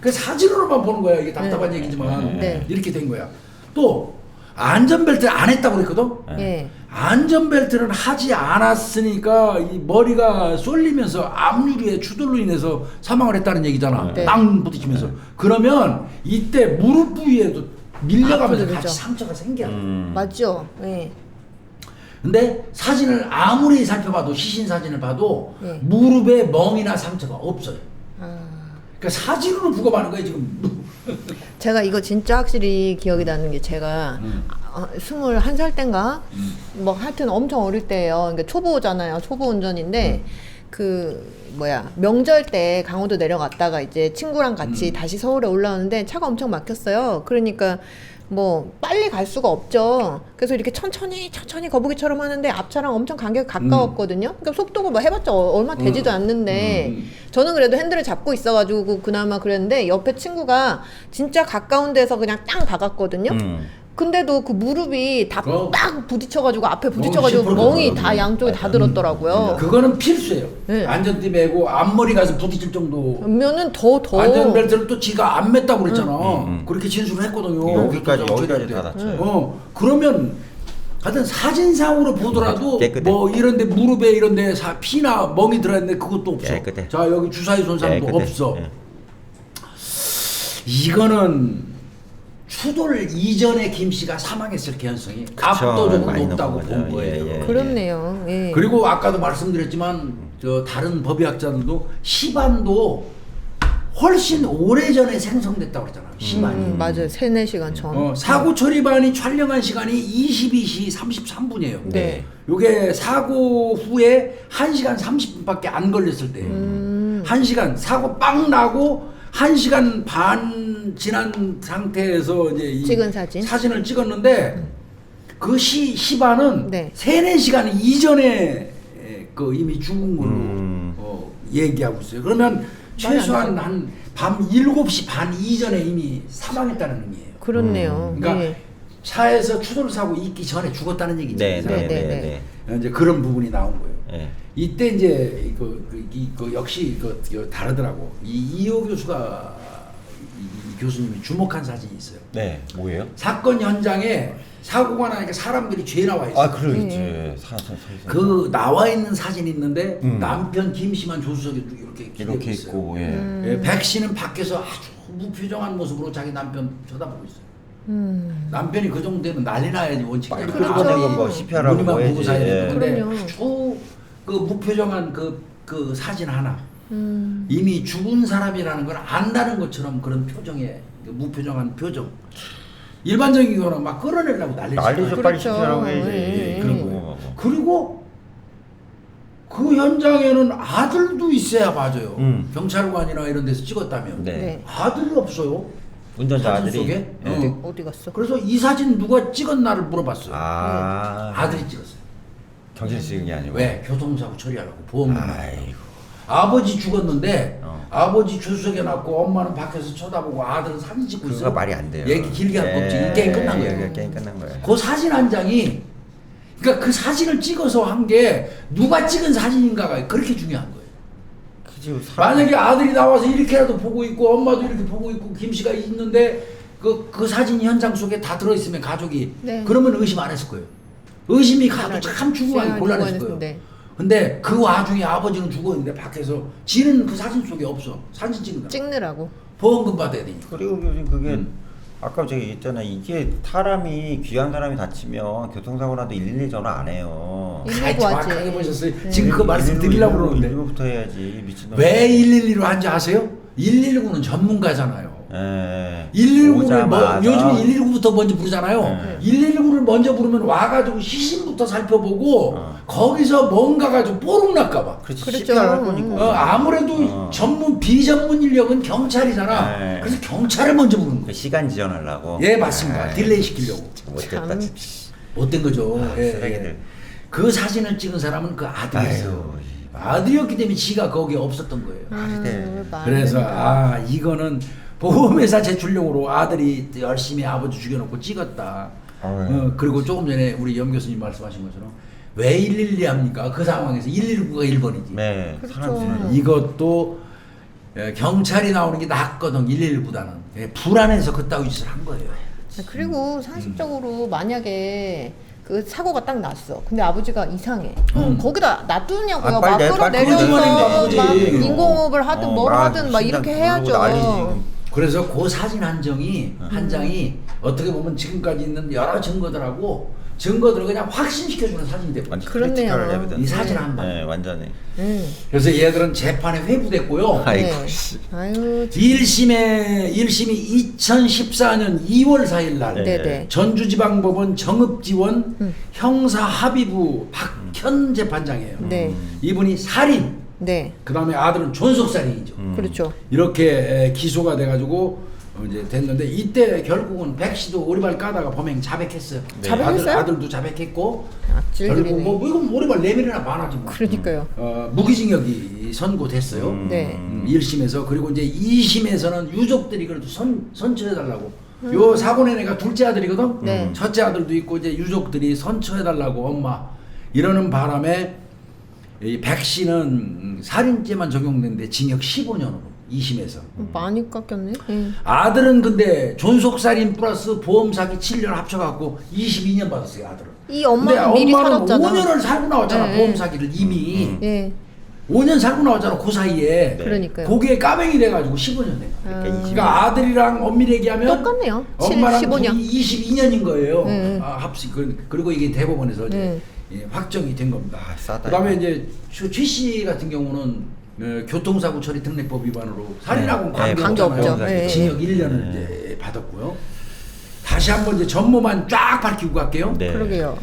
그 사진으로만 보는 거야. 이게 답답한 얘기지만 네. 이렇게 된 거야. 또 안전벨트 안 했다고 그랬거든. 예. 안전벨트를 하지 않았으니까 이 머리가 쏠리면서 앞유리에 추돌로 인해서 사망을 했다는 얘기잖아. 네. 땅 부딪히면서. 그러면 이때 무릎 부위에도 밀려가면서 아프죠, 같이 그죠? 상처가 생겨. 맞죠? 예. 근데 사진을 아무리 살펴봐도 시신 사진을 봐도 네. 무릎에 멍이나 상처가 없어요. 아. 그러니까 사진으로 부검하는 거예요 지금. 제가 이거 진짜 확실히 기억이 나는 게 제가 21살 땐가 뭐 하여튼 엄청 어릴 때예요. 그러니까 초보잖아요. 초보 운전인데 그 뭐야 명절 때 강원도 내려갔다가 이제 친구랑 같이 다시 서울에 올라오는데 차가 엄청 막혔어요. 그러니까 뭐 빨리 갈 수가 없죠. 그래서 이렇게 천천히 거북이처럼 하는데 앞차랑 엄청 간격이 가까웠거든요. 그러니까 속도가 뭐 해봤자 얼마 되지도 않는데 저는 그래도 핸들을 잡고 있어가지고 그나마 그랬는데 옆에 친구가 진짜 가까운 데서 그냥 땅 박았거든요. 근데도 그 무릎이 다 그럼. 딱 부딪혀가지고 앞에 부딪혀가지고 멍이 멍이 심플하더라고요. 다 양쪽에 다 들었더라고요. 그거는 필수예요. 네. 안전띠 매고 앞머리 가서 부딪힐 정도. 그러면은 더 안전벨트를 또 지가 안 맸다고 그랬잖아. 그렇게 진술을 했거든요. 여기까지 그것도 여기까지 돼. 다 다쳐요. 그러면 하여튼 사진상으로 보더라도 깨끗해. 뭐 이런데 무릎에 이런데 피나 멍이 들어있는데 그것도 없어. 깨끗해. 자 여기 주사위 손상도 깨끗해. 없어. 예. 이거는 추돌 이전에 김 씨가 사망했을 개연성이 압도적으로 많이 높다고 높은 본 거죠. 거예요. 예, 예. 그렇네요. 예. 그리고 아까도 말씀드렸지만 저 다른 법의학자들도 시반도 훨씬 오래전에 생성됐다고 그랬잖아요. 시반이. 맞아요. 3-4시간 전. 사고 처리반이 촬영한 시간이 22시 33분이에요. 네. 요게 사고 후에 1시간 30분밖에 안 걸렸을 때예요. 1시간 사고 빵 나고 1시간 반 지난 상태에서 이제 이 찍은 사진? 사진을 찍었는데 그 시반은 네. 3-4시간 이전에 그 이미 죽은 걸로 얘기하고 있어요. 그러면 최소한 한 밤 7시 반 이전에 이미 사망했다는 의미예요. 그렇네요. 그러니까 예. 차에서 추돌 사고 있기 전에 죽었다는 얘기죠. 네, 이 네, 사람은. 네, 네. 이제 그런 부분이 나온 거예요. 예. 이때 이제 역시 다르더라고. 이호 교수가 이 교수님이 주목한 사진이 있어요. 네. 뭐예요? 사건 현장에 사고가 나니까 사람들이 죄 나와 있어요. 아, 그러겠지. 그 나와 있는 사진이 있는데 음. 남편 김 씨만 조수석에 이렇게 기대고 이렇게 있어요. 있고 예. 예, 백 씨는 밖에서 아주 무표정한 모습으로 자기 남편 쳐다보고 있어요. 남편이 그 정도 되면 난리 나야지 원칙. 빨리 그렇죠. 끄집어낸 건뭐 CPR하고 눈이만 해야지. 보고 사야 되는 건데 그럼요. 그 무표정한 그 사진 하나 이미 죽은 사람이라는 걸 안다는 것처럼 그런 표정에 그 무표정한 표정 일반적인 거는 막 끌어내려고 난리죠. 난리죠. 빨리 그렇죠. CPR하고 해야지. 예, 예. 그리고 그 현장에는 아들도 있어야 맞아요. 경찰관이나 이런 데서 찍었다면 네. 네. 아들이 없어요. 운전자 사진 아들이. 속에? 예. 어디 갔어? 그래서 이 사진 누가 찍었나를 물어봤어요. 아들이 아들이 찍었어요. 경찰 찍은 게 아니고. 왜? 교통사고 처리하라고 보험금. 아이고. 아버지 죽었는데 어. 아버지 주석에 놨고 엄마는 밖에서 쳐다보고 아들은 사진 찍고 있어. 그거 말이 안 돼요. 얘기 길게 할 거 없지. 이 게임 끝난 거예요. 게임 끝난 거예요. 그 사진 한 장이 그러니까 그 사진을 찍어서 한 게 누가 찍은 사진인가가 그렇게 중요한 거예요. 그지, 사람- 만약에 아들이 나와서 이렇게라도 보고 있고 엄마도 이렇게 보고 있고 김 씨가 있는데 그 사진 현장 속에 다 들어있으면 가족이 네. 그러면 의심 안 했을 거예요. 의심이 가도 참 죽어가기 네, 곤란했을 거예요. 네. 근데 그 와중에 아버지는 죽었는데 밖에서 지는 그 사진 속에 없어. 사진 찍는 거. 찍느라고. 보험금 받아야 되니까. 그리고 요즘 그게 아까 제가 얘기했잖아. 이게 사람이 귀한 사람이 다치면 교통사고 나도 112 전화 안 해요. 119 아이, 정확하게 하지. 보셨어요. 네. 지금 그 말씀 드리려고 그러는데 119부터 해야지. 미친놈. 왜 112로 한지 아세요? 119는 전문가잖아요. 예. 119를 오자마자. 요즘에 119부터 먼저 부르잖아요. 네. 119를 먼저 부르면 와가지고 시신부터 살펴보고 거기서 뭔가 가지고 뽀록 날까봐. 그렇지. 그렇죠. CPR 할 거니까. 아무래도 전문 비전문 인력은 경찰이잖아. 네. 그래서 경찰을 먼저 부르는 그 거예요. 시간 지연하려고. 예, 맞습니다. 에이, 딜레이 시키려고. 못됐다. 참. 못된 거죠. 예, 쓰레기들. 예. 그 사진을 찍은 사람은 그 아들이었어요. 아유, 아들이었기 때문에 지가 거기에 없었던 거예요. 네. 그래서 이거는 보험회사 제출용으로 아들이 열심히 아버지 죽여놓고 찍었다. 그리고 조금 전에 우리 염 교수님 말씀하신 것처럼 왜 112 합니까? 그 상황에서 119가 1번이지. 네. 그렇죠. 사람 지는 이것도 경찰이 나오는 게 낫거든 119보다는. 불안해서 그따위 짓을 한 거예요. 그리고 상식적으로 만약에 그 사고가 딱 났어. 근데 아버지가 이상해. 거기다 놔두냐고요. 아, 막 빨리 끌어내려서 끌어내려야지. 막 인공호흡을 하든 뭘 막 하든 막 심장 이렇게 부르고 해야죠. 난리지. 그래서 그 사진 한 장이 어떻게 보면 지금까지 있는 여러 증거들을 그냥 확신시켜주는 사진이 되고 완전 그렇네요. 크리티컬 에비던스. 이 사진 한 방. 네, 완전히. 그래서 얘들은 재판에 회부됐고요. 아이고, 씨. 아유, 1심이 2014년 2월 4일 날 네네. 전주지방법원 정읍지원 형사합의부 박현 재판장이에요. 네. 이분이 살인, 네. 그 다음에 아들은 존속살인이죠. 그렇죠. 이렇게 기소가 돼가지고 이제 됐는데 이때 결국은 백 씨도 오리발 까다가 범행 자백했어요. 네. 자백했어요? 아들도 자백했고 악질들이네. 결국 뭐 이건 오리발 내밀이나 많아지 뭐. 그러니까요. 무기징역이 선고됐어요. 네. 1심에서 그리고 이제 2심에서는 유족들이 그래도 선처해달라고. 요 사고 낸 애가 둘째 아들이거든. 네. 첫째 아들도 있고 이제 유족들이 선처해달라고 엄마 이러는 바람에 이 백 씨는 살인죄만 적용됐는데 징역 15년으로 2심에서. 많이 깎였네. 예. 아들은 근데 존속살인 플러스 보험사기 7년 합쳐갖고 22년 받았어요 아들은. 이 엄마는 미리 엄마는 살았잖아. 5년을 살고 나왔잖아 네. 보험사기를 이미. 예. 5년 살고 나왔잖아 그 사이에. 네. 그러니까요. 거기에 까맹이 돼가지고 15년 된 거야. 그러니까 아들이랑 엄밀히 얘기하면 똑같네요. 7, 엄마랑 15년. 둘이 22년인 거예요. 네. 합식. 그리고 이게 대법원에서 이제 확정이 된 겁니다. 아, 싸다, 그다음에 이거. 이제 최 씨 같은 경우는 교통사고 처리 특례법 위반으로 살인하고는 네, 관계 없죠. 관계없잖아요. 네. 징역 1년을 이제 받았고요. 다시 한번 이제 전모만 쫙 밝히고 갈게요. 네. 그러게요.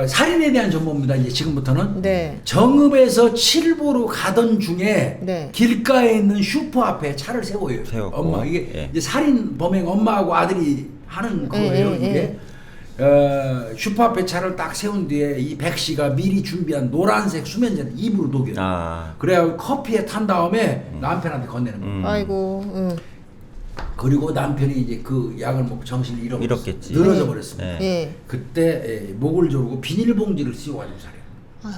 살인에 대한 전모입니다. 이제 지금부터는 네. 정읍에서 칠보로 가던 중에 네. 길가에 있는 슈퍼 앞에 차를 세워요. 세웠고, 엄마 이게 예. 이제 살인 범행 엄마하고 아들이 하는 거예요. 예, 이게 슈퍼 앞에 차를 딱 세운 뒤에 이 백 씨가 미리 준비한 노란색 수면제를 입으로 녹여요. 그래야 커피에 탄 다음에 남편한테 건네는 거예요. 아이고. 그리고 남편이 이제 그 약을 먹고 정신을 잃었겠지. 늘어져 버렸습니다. 네. 예. 그때 목을 조르고 비닐봉지를 씌워가지고 살해요. 아휴.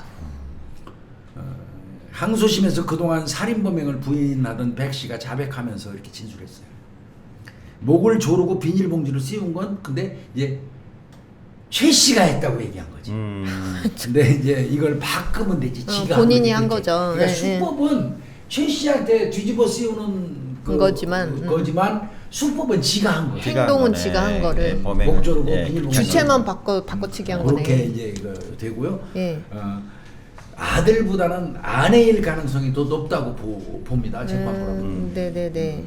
항소심에서 그동안 살인범행을 부인하던 백 씨가 자백하면서 이렇게 진술했어요. 목을 조르고 비닐봉지를 씌운 건 근데 이제 최 씨가 했다고 얘기한 거지. 근데 이제 이걸 바꾸면 되지. 지가 본인이 한 한 거지. 거죠. 그러니까 네, 수법은 최 씨한테 뒤집어 씌우는 거지만 수법은 지가 한 거죠. 행동은 지가 한 거를. 예, 범행은, 목조르고 예, 비닐봉지. 주체만 바꿔치기 한 거네. 그렇게 이제 이거 되고요. 예. 아들보다는 아내일 가능성이 더 높다고 봅니다. 재판부는. 네네네.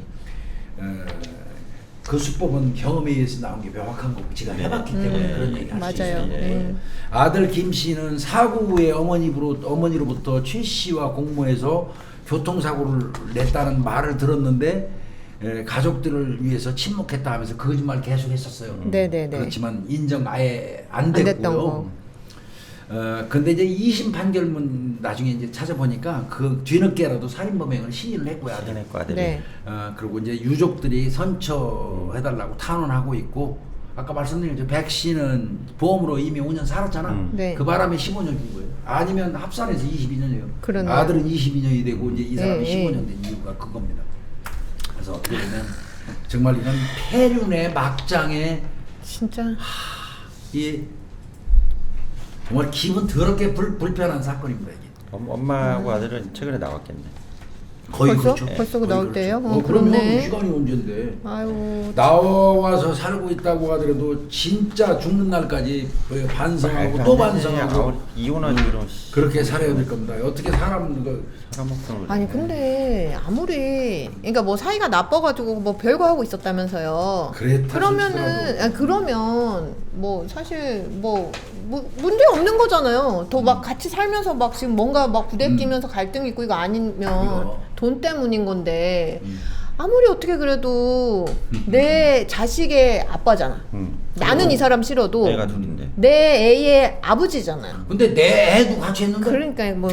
그 수법은 경험에 의해서 나온 게 명확한 거고 지가 해봤기 때문에 그런 얘기 할 수 맞아요. 있어요. 아들 김 씨는 사고 후에 어머니로부터 최 씨와 공모해서 교통사고를 냈다는 말을 들었는데 가족들을 위해서 침묵했다 하면서 거짓말 계속 했었어요. 네네네. 그렇지만 인정 아예 안 안 됐던 됐고요. 거. 근데 이제 2심 판결문 나중에 이제 찾아보니까 그 뒤늦게라도 살인범행을 시인을 했고요. 아들이. 확인했고 아들이. 네. 그리고 이제 유족들이 선처해달라고 탄원하고 있고 아까 말씀드린 저 백 씨는 보험으로 이미 5년 살았잖아. 네. 그 바람에 15년 준 거예요. 아니면 합산해서 22년이에요. 그러네요. 아들은 22년이 되고 이제 이 사람이 네, 15년 된 이유가 그겁니다. 그래서 어떻게 보면 정말 이건 폐륜의 막장에 진짜. 이 정말 기분 더럽게 불편한 사건입니다 이게. 엄마하고 아들은 최근에 나왔겠네. 거의 벌써? 그렇죠. 벌써 거의 나올 때예요? 그렇죠. 그렇네. 그러면 시간이 언젠데. 아유. 나와서 살고 있다고 하더라도 진짜 죽는 날까지 반성하고 또 반성하고 이혼하지 그럼. 그렇게 살아야 될 겁니다. 어떻게 사람 사람 목숨을. 아니 근데 아무리 그러니까 뭐 사이가 나빠가지고 뭐 별거 하고 있었다면서요. 그랬다 그러면은 그러면 뭐 사실 뭐 문제 없는 거잖아요. 더 막 같이 살면서 막 지금 뭔가 막 부대끼면서 갈등 있고 이거 아니면 이거. 돈 때문인 건데 아무리 어떻게 그래도 내 자식의 아빠잖아. 나는 이 사람 싫어도 애가 둘인데. 내 애의 아버지잖아요. 근데 내 애도 같이 했는데. 그러니까 뭐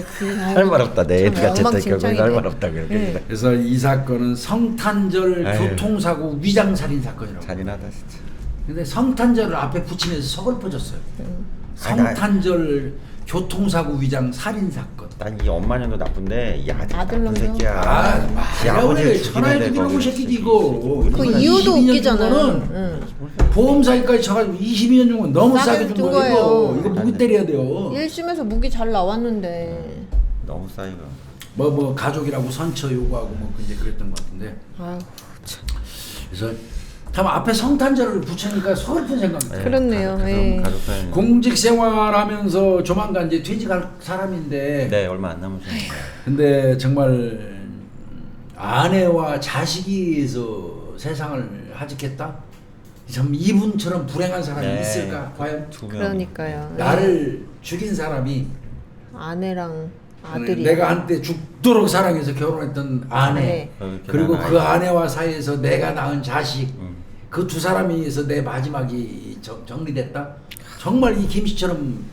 할 말 없다. 내 애가 엉망진창이네. 했다니까 할말 없다 그렇게. 네. 그래서 이 사건은 성탄절 아유. 교통사고 위장살인 사건이라고. 잔인하다 진짜. 근데 성탄절을 앞에 붙이면서 서글퍼졌어요. 아니, 성탄절 교통사고 위장 살인 사건. 난 이 엄마년도 나쁜데 이 아들 나쁜 아들놈도? 새끼야. 지 아버지를 천하에 죽이는데 죽이는 거기를 새끼지 이거. 그 이거 이유도 22년 웃기잖아요. 준 거는 보험 사기까지 쳐가지고 22년 준 건 너무 싸게 싸게 준 준 거예요. 거예요. 이거 무기 때려야 돼요. 1심에서 무기 잘 나왔는데. 너무 싸이가. 뭐 가족이라고 선처 요구하고 뭐 이제 그랬던 것 같은데. 아유 참. 그래서 참 앞에 성탄절을 붙이니까 서글픈 생각입니다. 그렇네요. 예. 가족 사연. 공직 생활하면서 조만간 이제 퇴직할 사람인데. 네 얼마 안 남으셨네. 근데 정말 아내와 자식이 위해서 세상을 하직했다? 참 이분처럼 불행한 사람이 네. 있을까? 과연? 두 명. 그러니까요. 나를 죽인 사람이 아내랑 아들이. 내가 한때 죽도록 사랑해서 결혼했던 아내 네. 그리고 이렇게 그 낳아야 아내와 사이에서 내가 낳은 자식 그 두 사람에 의해서 내 마지막이 정리됐다? 정말 이 김씨처럼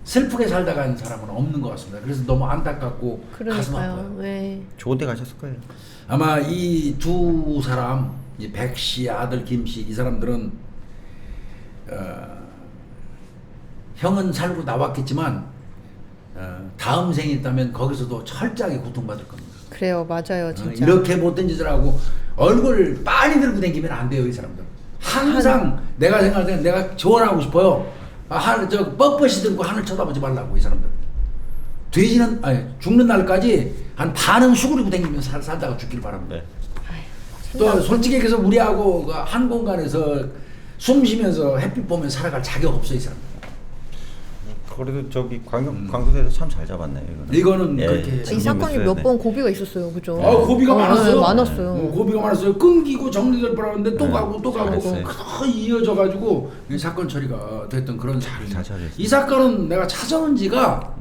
슬프게 살다 간 사람은 없는 것 같습니다. 그래서 너무 안타깝고 가슴 아파요. 그러니까요. 네. 좋은 데 가셨을 거예요. 아마 이 두 사람, 이 백씨 아들 김씨 이 사람들은 형은 살고 나왔겠지만 다음 생이 있다면 거기서도 철저하게 고통받을 겁니다. 그래요, 맞아요, 진짜. 이렇게 못된 짓을 하고 얼굴 빤히 들고 다니면 안 돼요, 이 사람들. 항상 내가 생각할 때는 내가 조언하고 싶어요. 뻣뻣이 들고 하늘 쳐다보지 말라고 이 사람들. 돼지는 죽는 날까지 한 반은 수그리고 다니면서 살다가 죽기를 바랍니다. 네. 또 솔직히 얘기해서 우리하고 한 공간에서 숨 쉬면서 햇빛 보면서 살아갈 자격 없어 이 사람. 그래도 저기 광교대에서 참 잘 잡았네요. 이거는 그렇게 이 사건이 몇 번 고비가 있었어요, 그죠? 고비가 많았어요. 네, 많았어요. 고비가 많았어요. 끊기고 정리될 뻔하는데 또 네, 가고 또 가고 잘했어요. 거의 이어져가지고 이 사건 처리가 됐던 그런 사건입니다. 잘했어요. 이 사건은 내가 찾아온 지가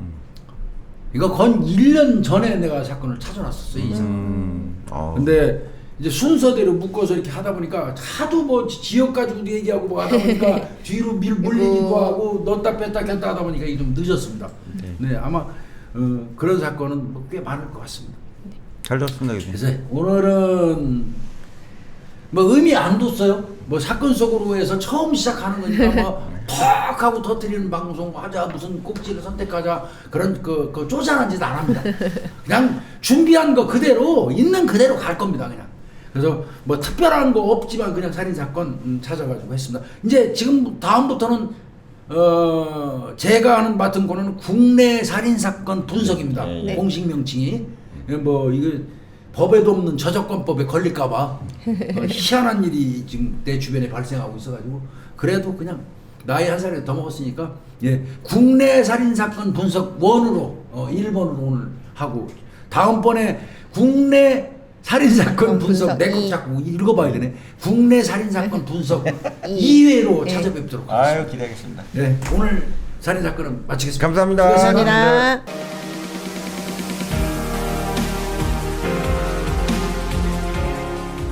이거 건 1년 전에 내가 사건을 찾아놨었어요. 이 사건. 근데 이제 순서대로 묶어서 이렇게 하다 보니까 하도 뭐 지역 가지고도 얘기하고 뭐 하다 보니까 뒤로 물리기도 하고 넣었다 뺐다 켰다 하다 보니까 이게 좀 늦었습니다. 네, 아마 그런 사건은 뭐꽤 많을 것 같습니다. 잘 들었습니다, 교수님. 그래서 오늘은 뭐 의미 안 뒀어요. 뭐 사건 속으로 해서 처음 시작하는 거니까 뭐 턱 하고 터뜨리는 방송 하자 무슨 꼭지를 선택하자 그런 그 쪼잔한 짓 안 합니다. 그냥 준비한 거 그대로 있는 그대로 갈 겁니다. 그냥. 그래서 뭐 특별한 거 없지만 그냥 살인 사건 찾아가지고 했습니다. 이제 지금 다음부터는 제가 하는 맡은 거는 국내 살인 사건 분석입니다. 네. 공식 명칭이 뭐 이거 법에도 없는 저작권법에 걸릴까봐 희한한 일이 지금 내 주변에 발생하고 있어가지고 그래도 그냥 나이 한 살이 더 먹었으니까 예 국내 살인 사건 분석 1으로 1번으로 오늘 하고 다음번에 국내 살인 사건 분석 분석 내 것 이. 자꾸 읽어봐야 되네. 국내 살인 사건 분석 2회로 예. 찾아뵙도록 하겠습니다. 아유 기대하겠습니다. 네 오늘 살인 사건은 마치겠습니다. 감사합니다. 수고하셨습니다. 감사합니다.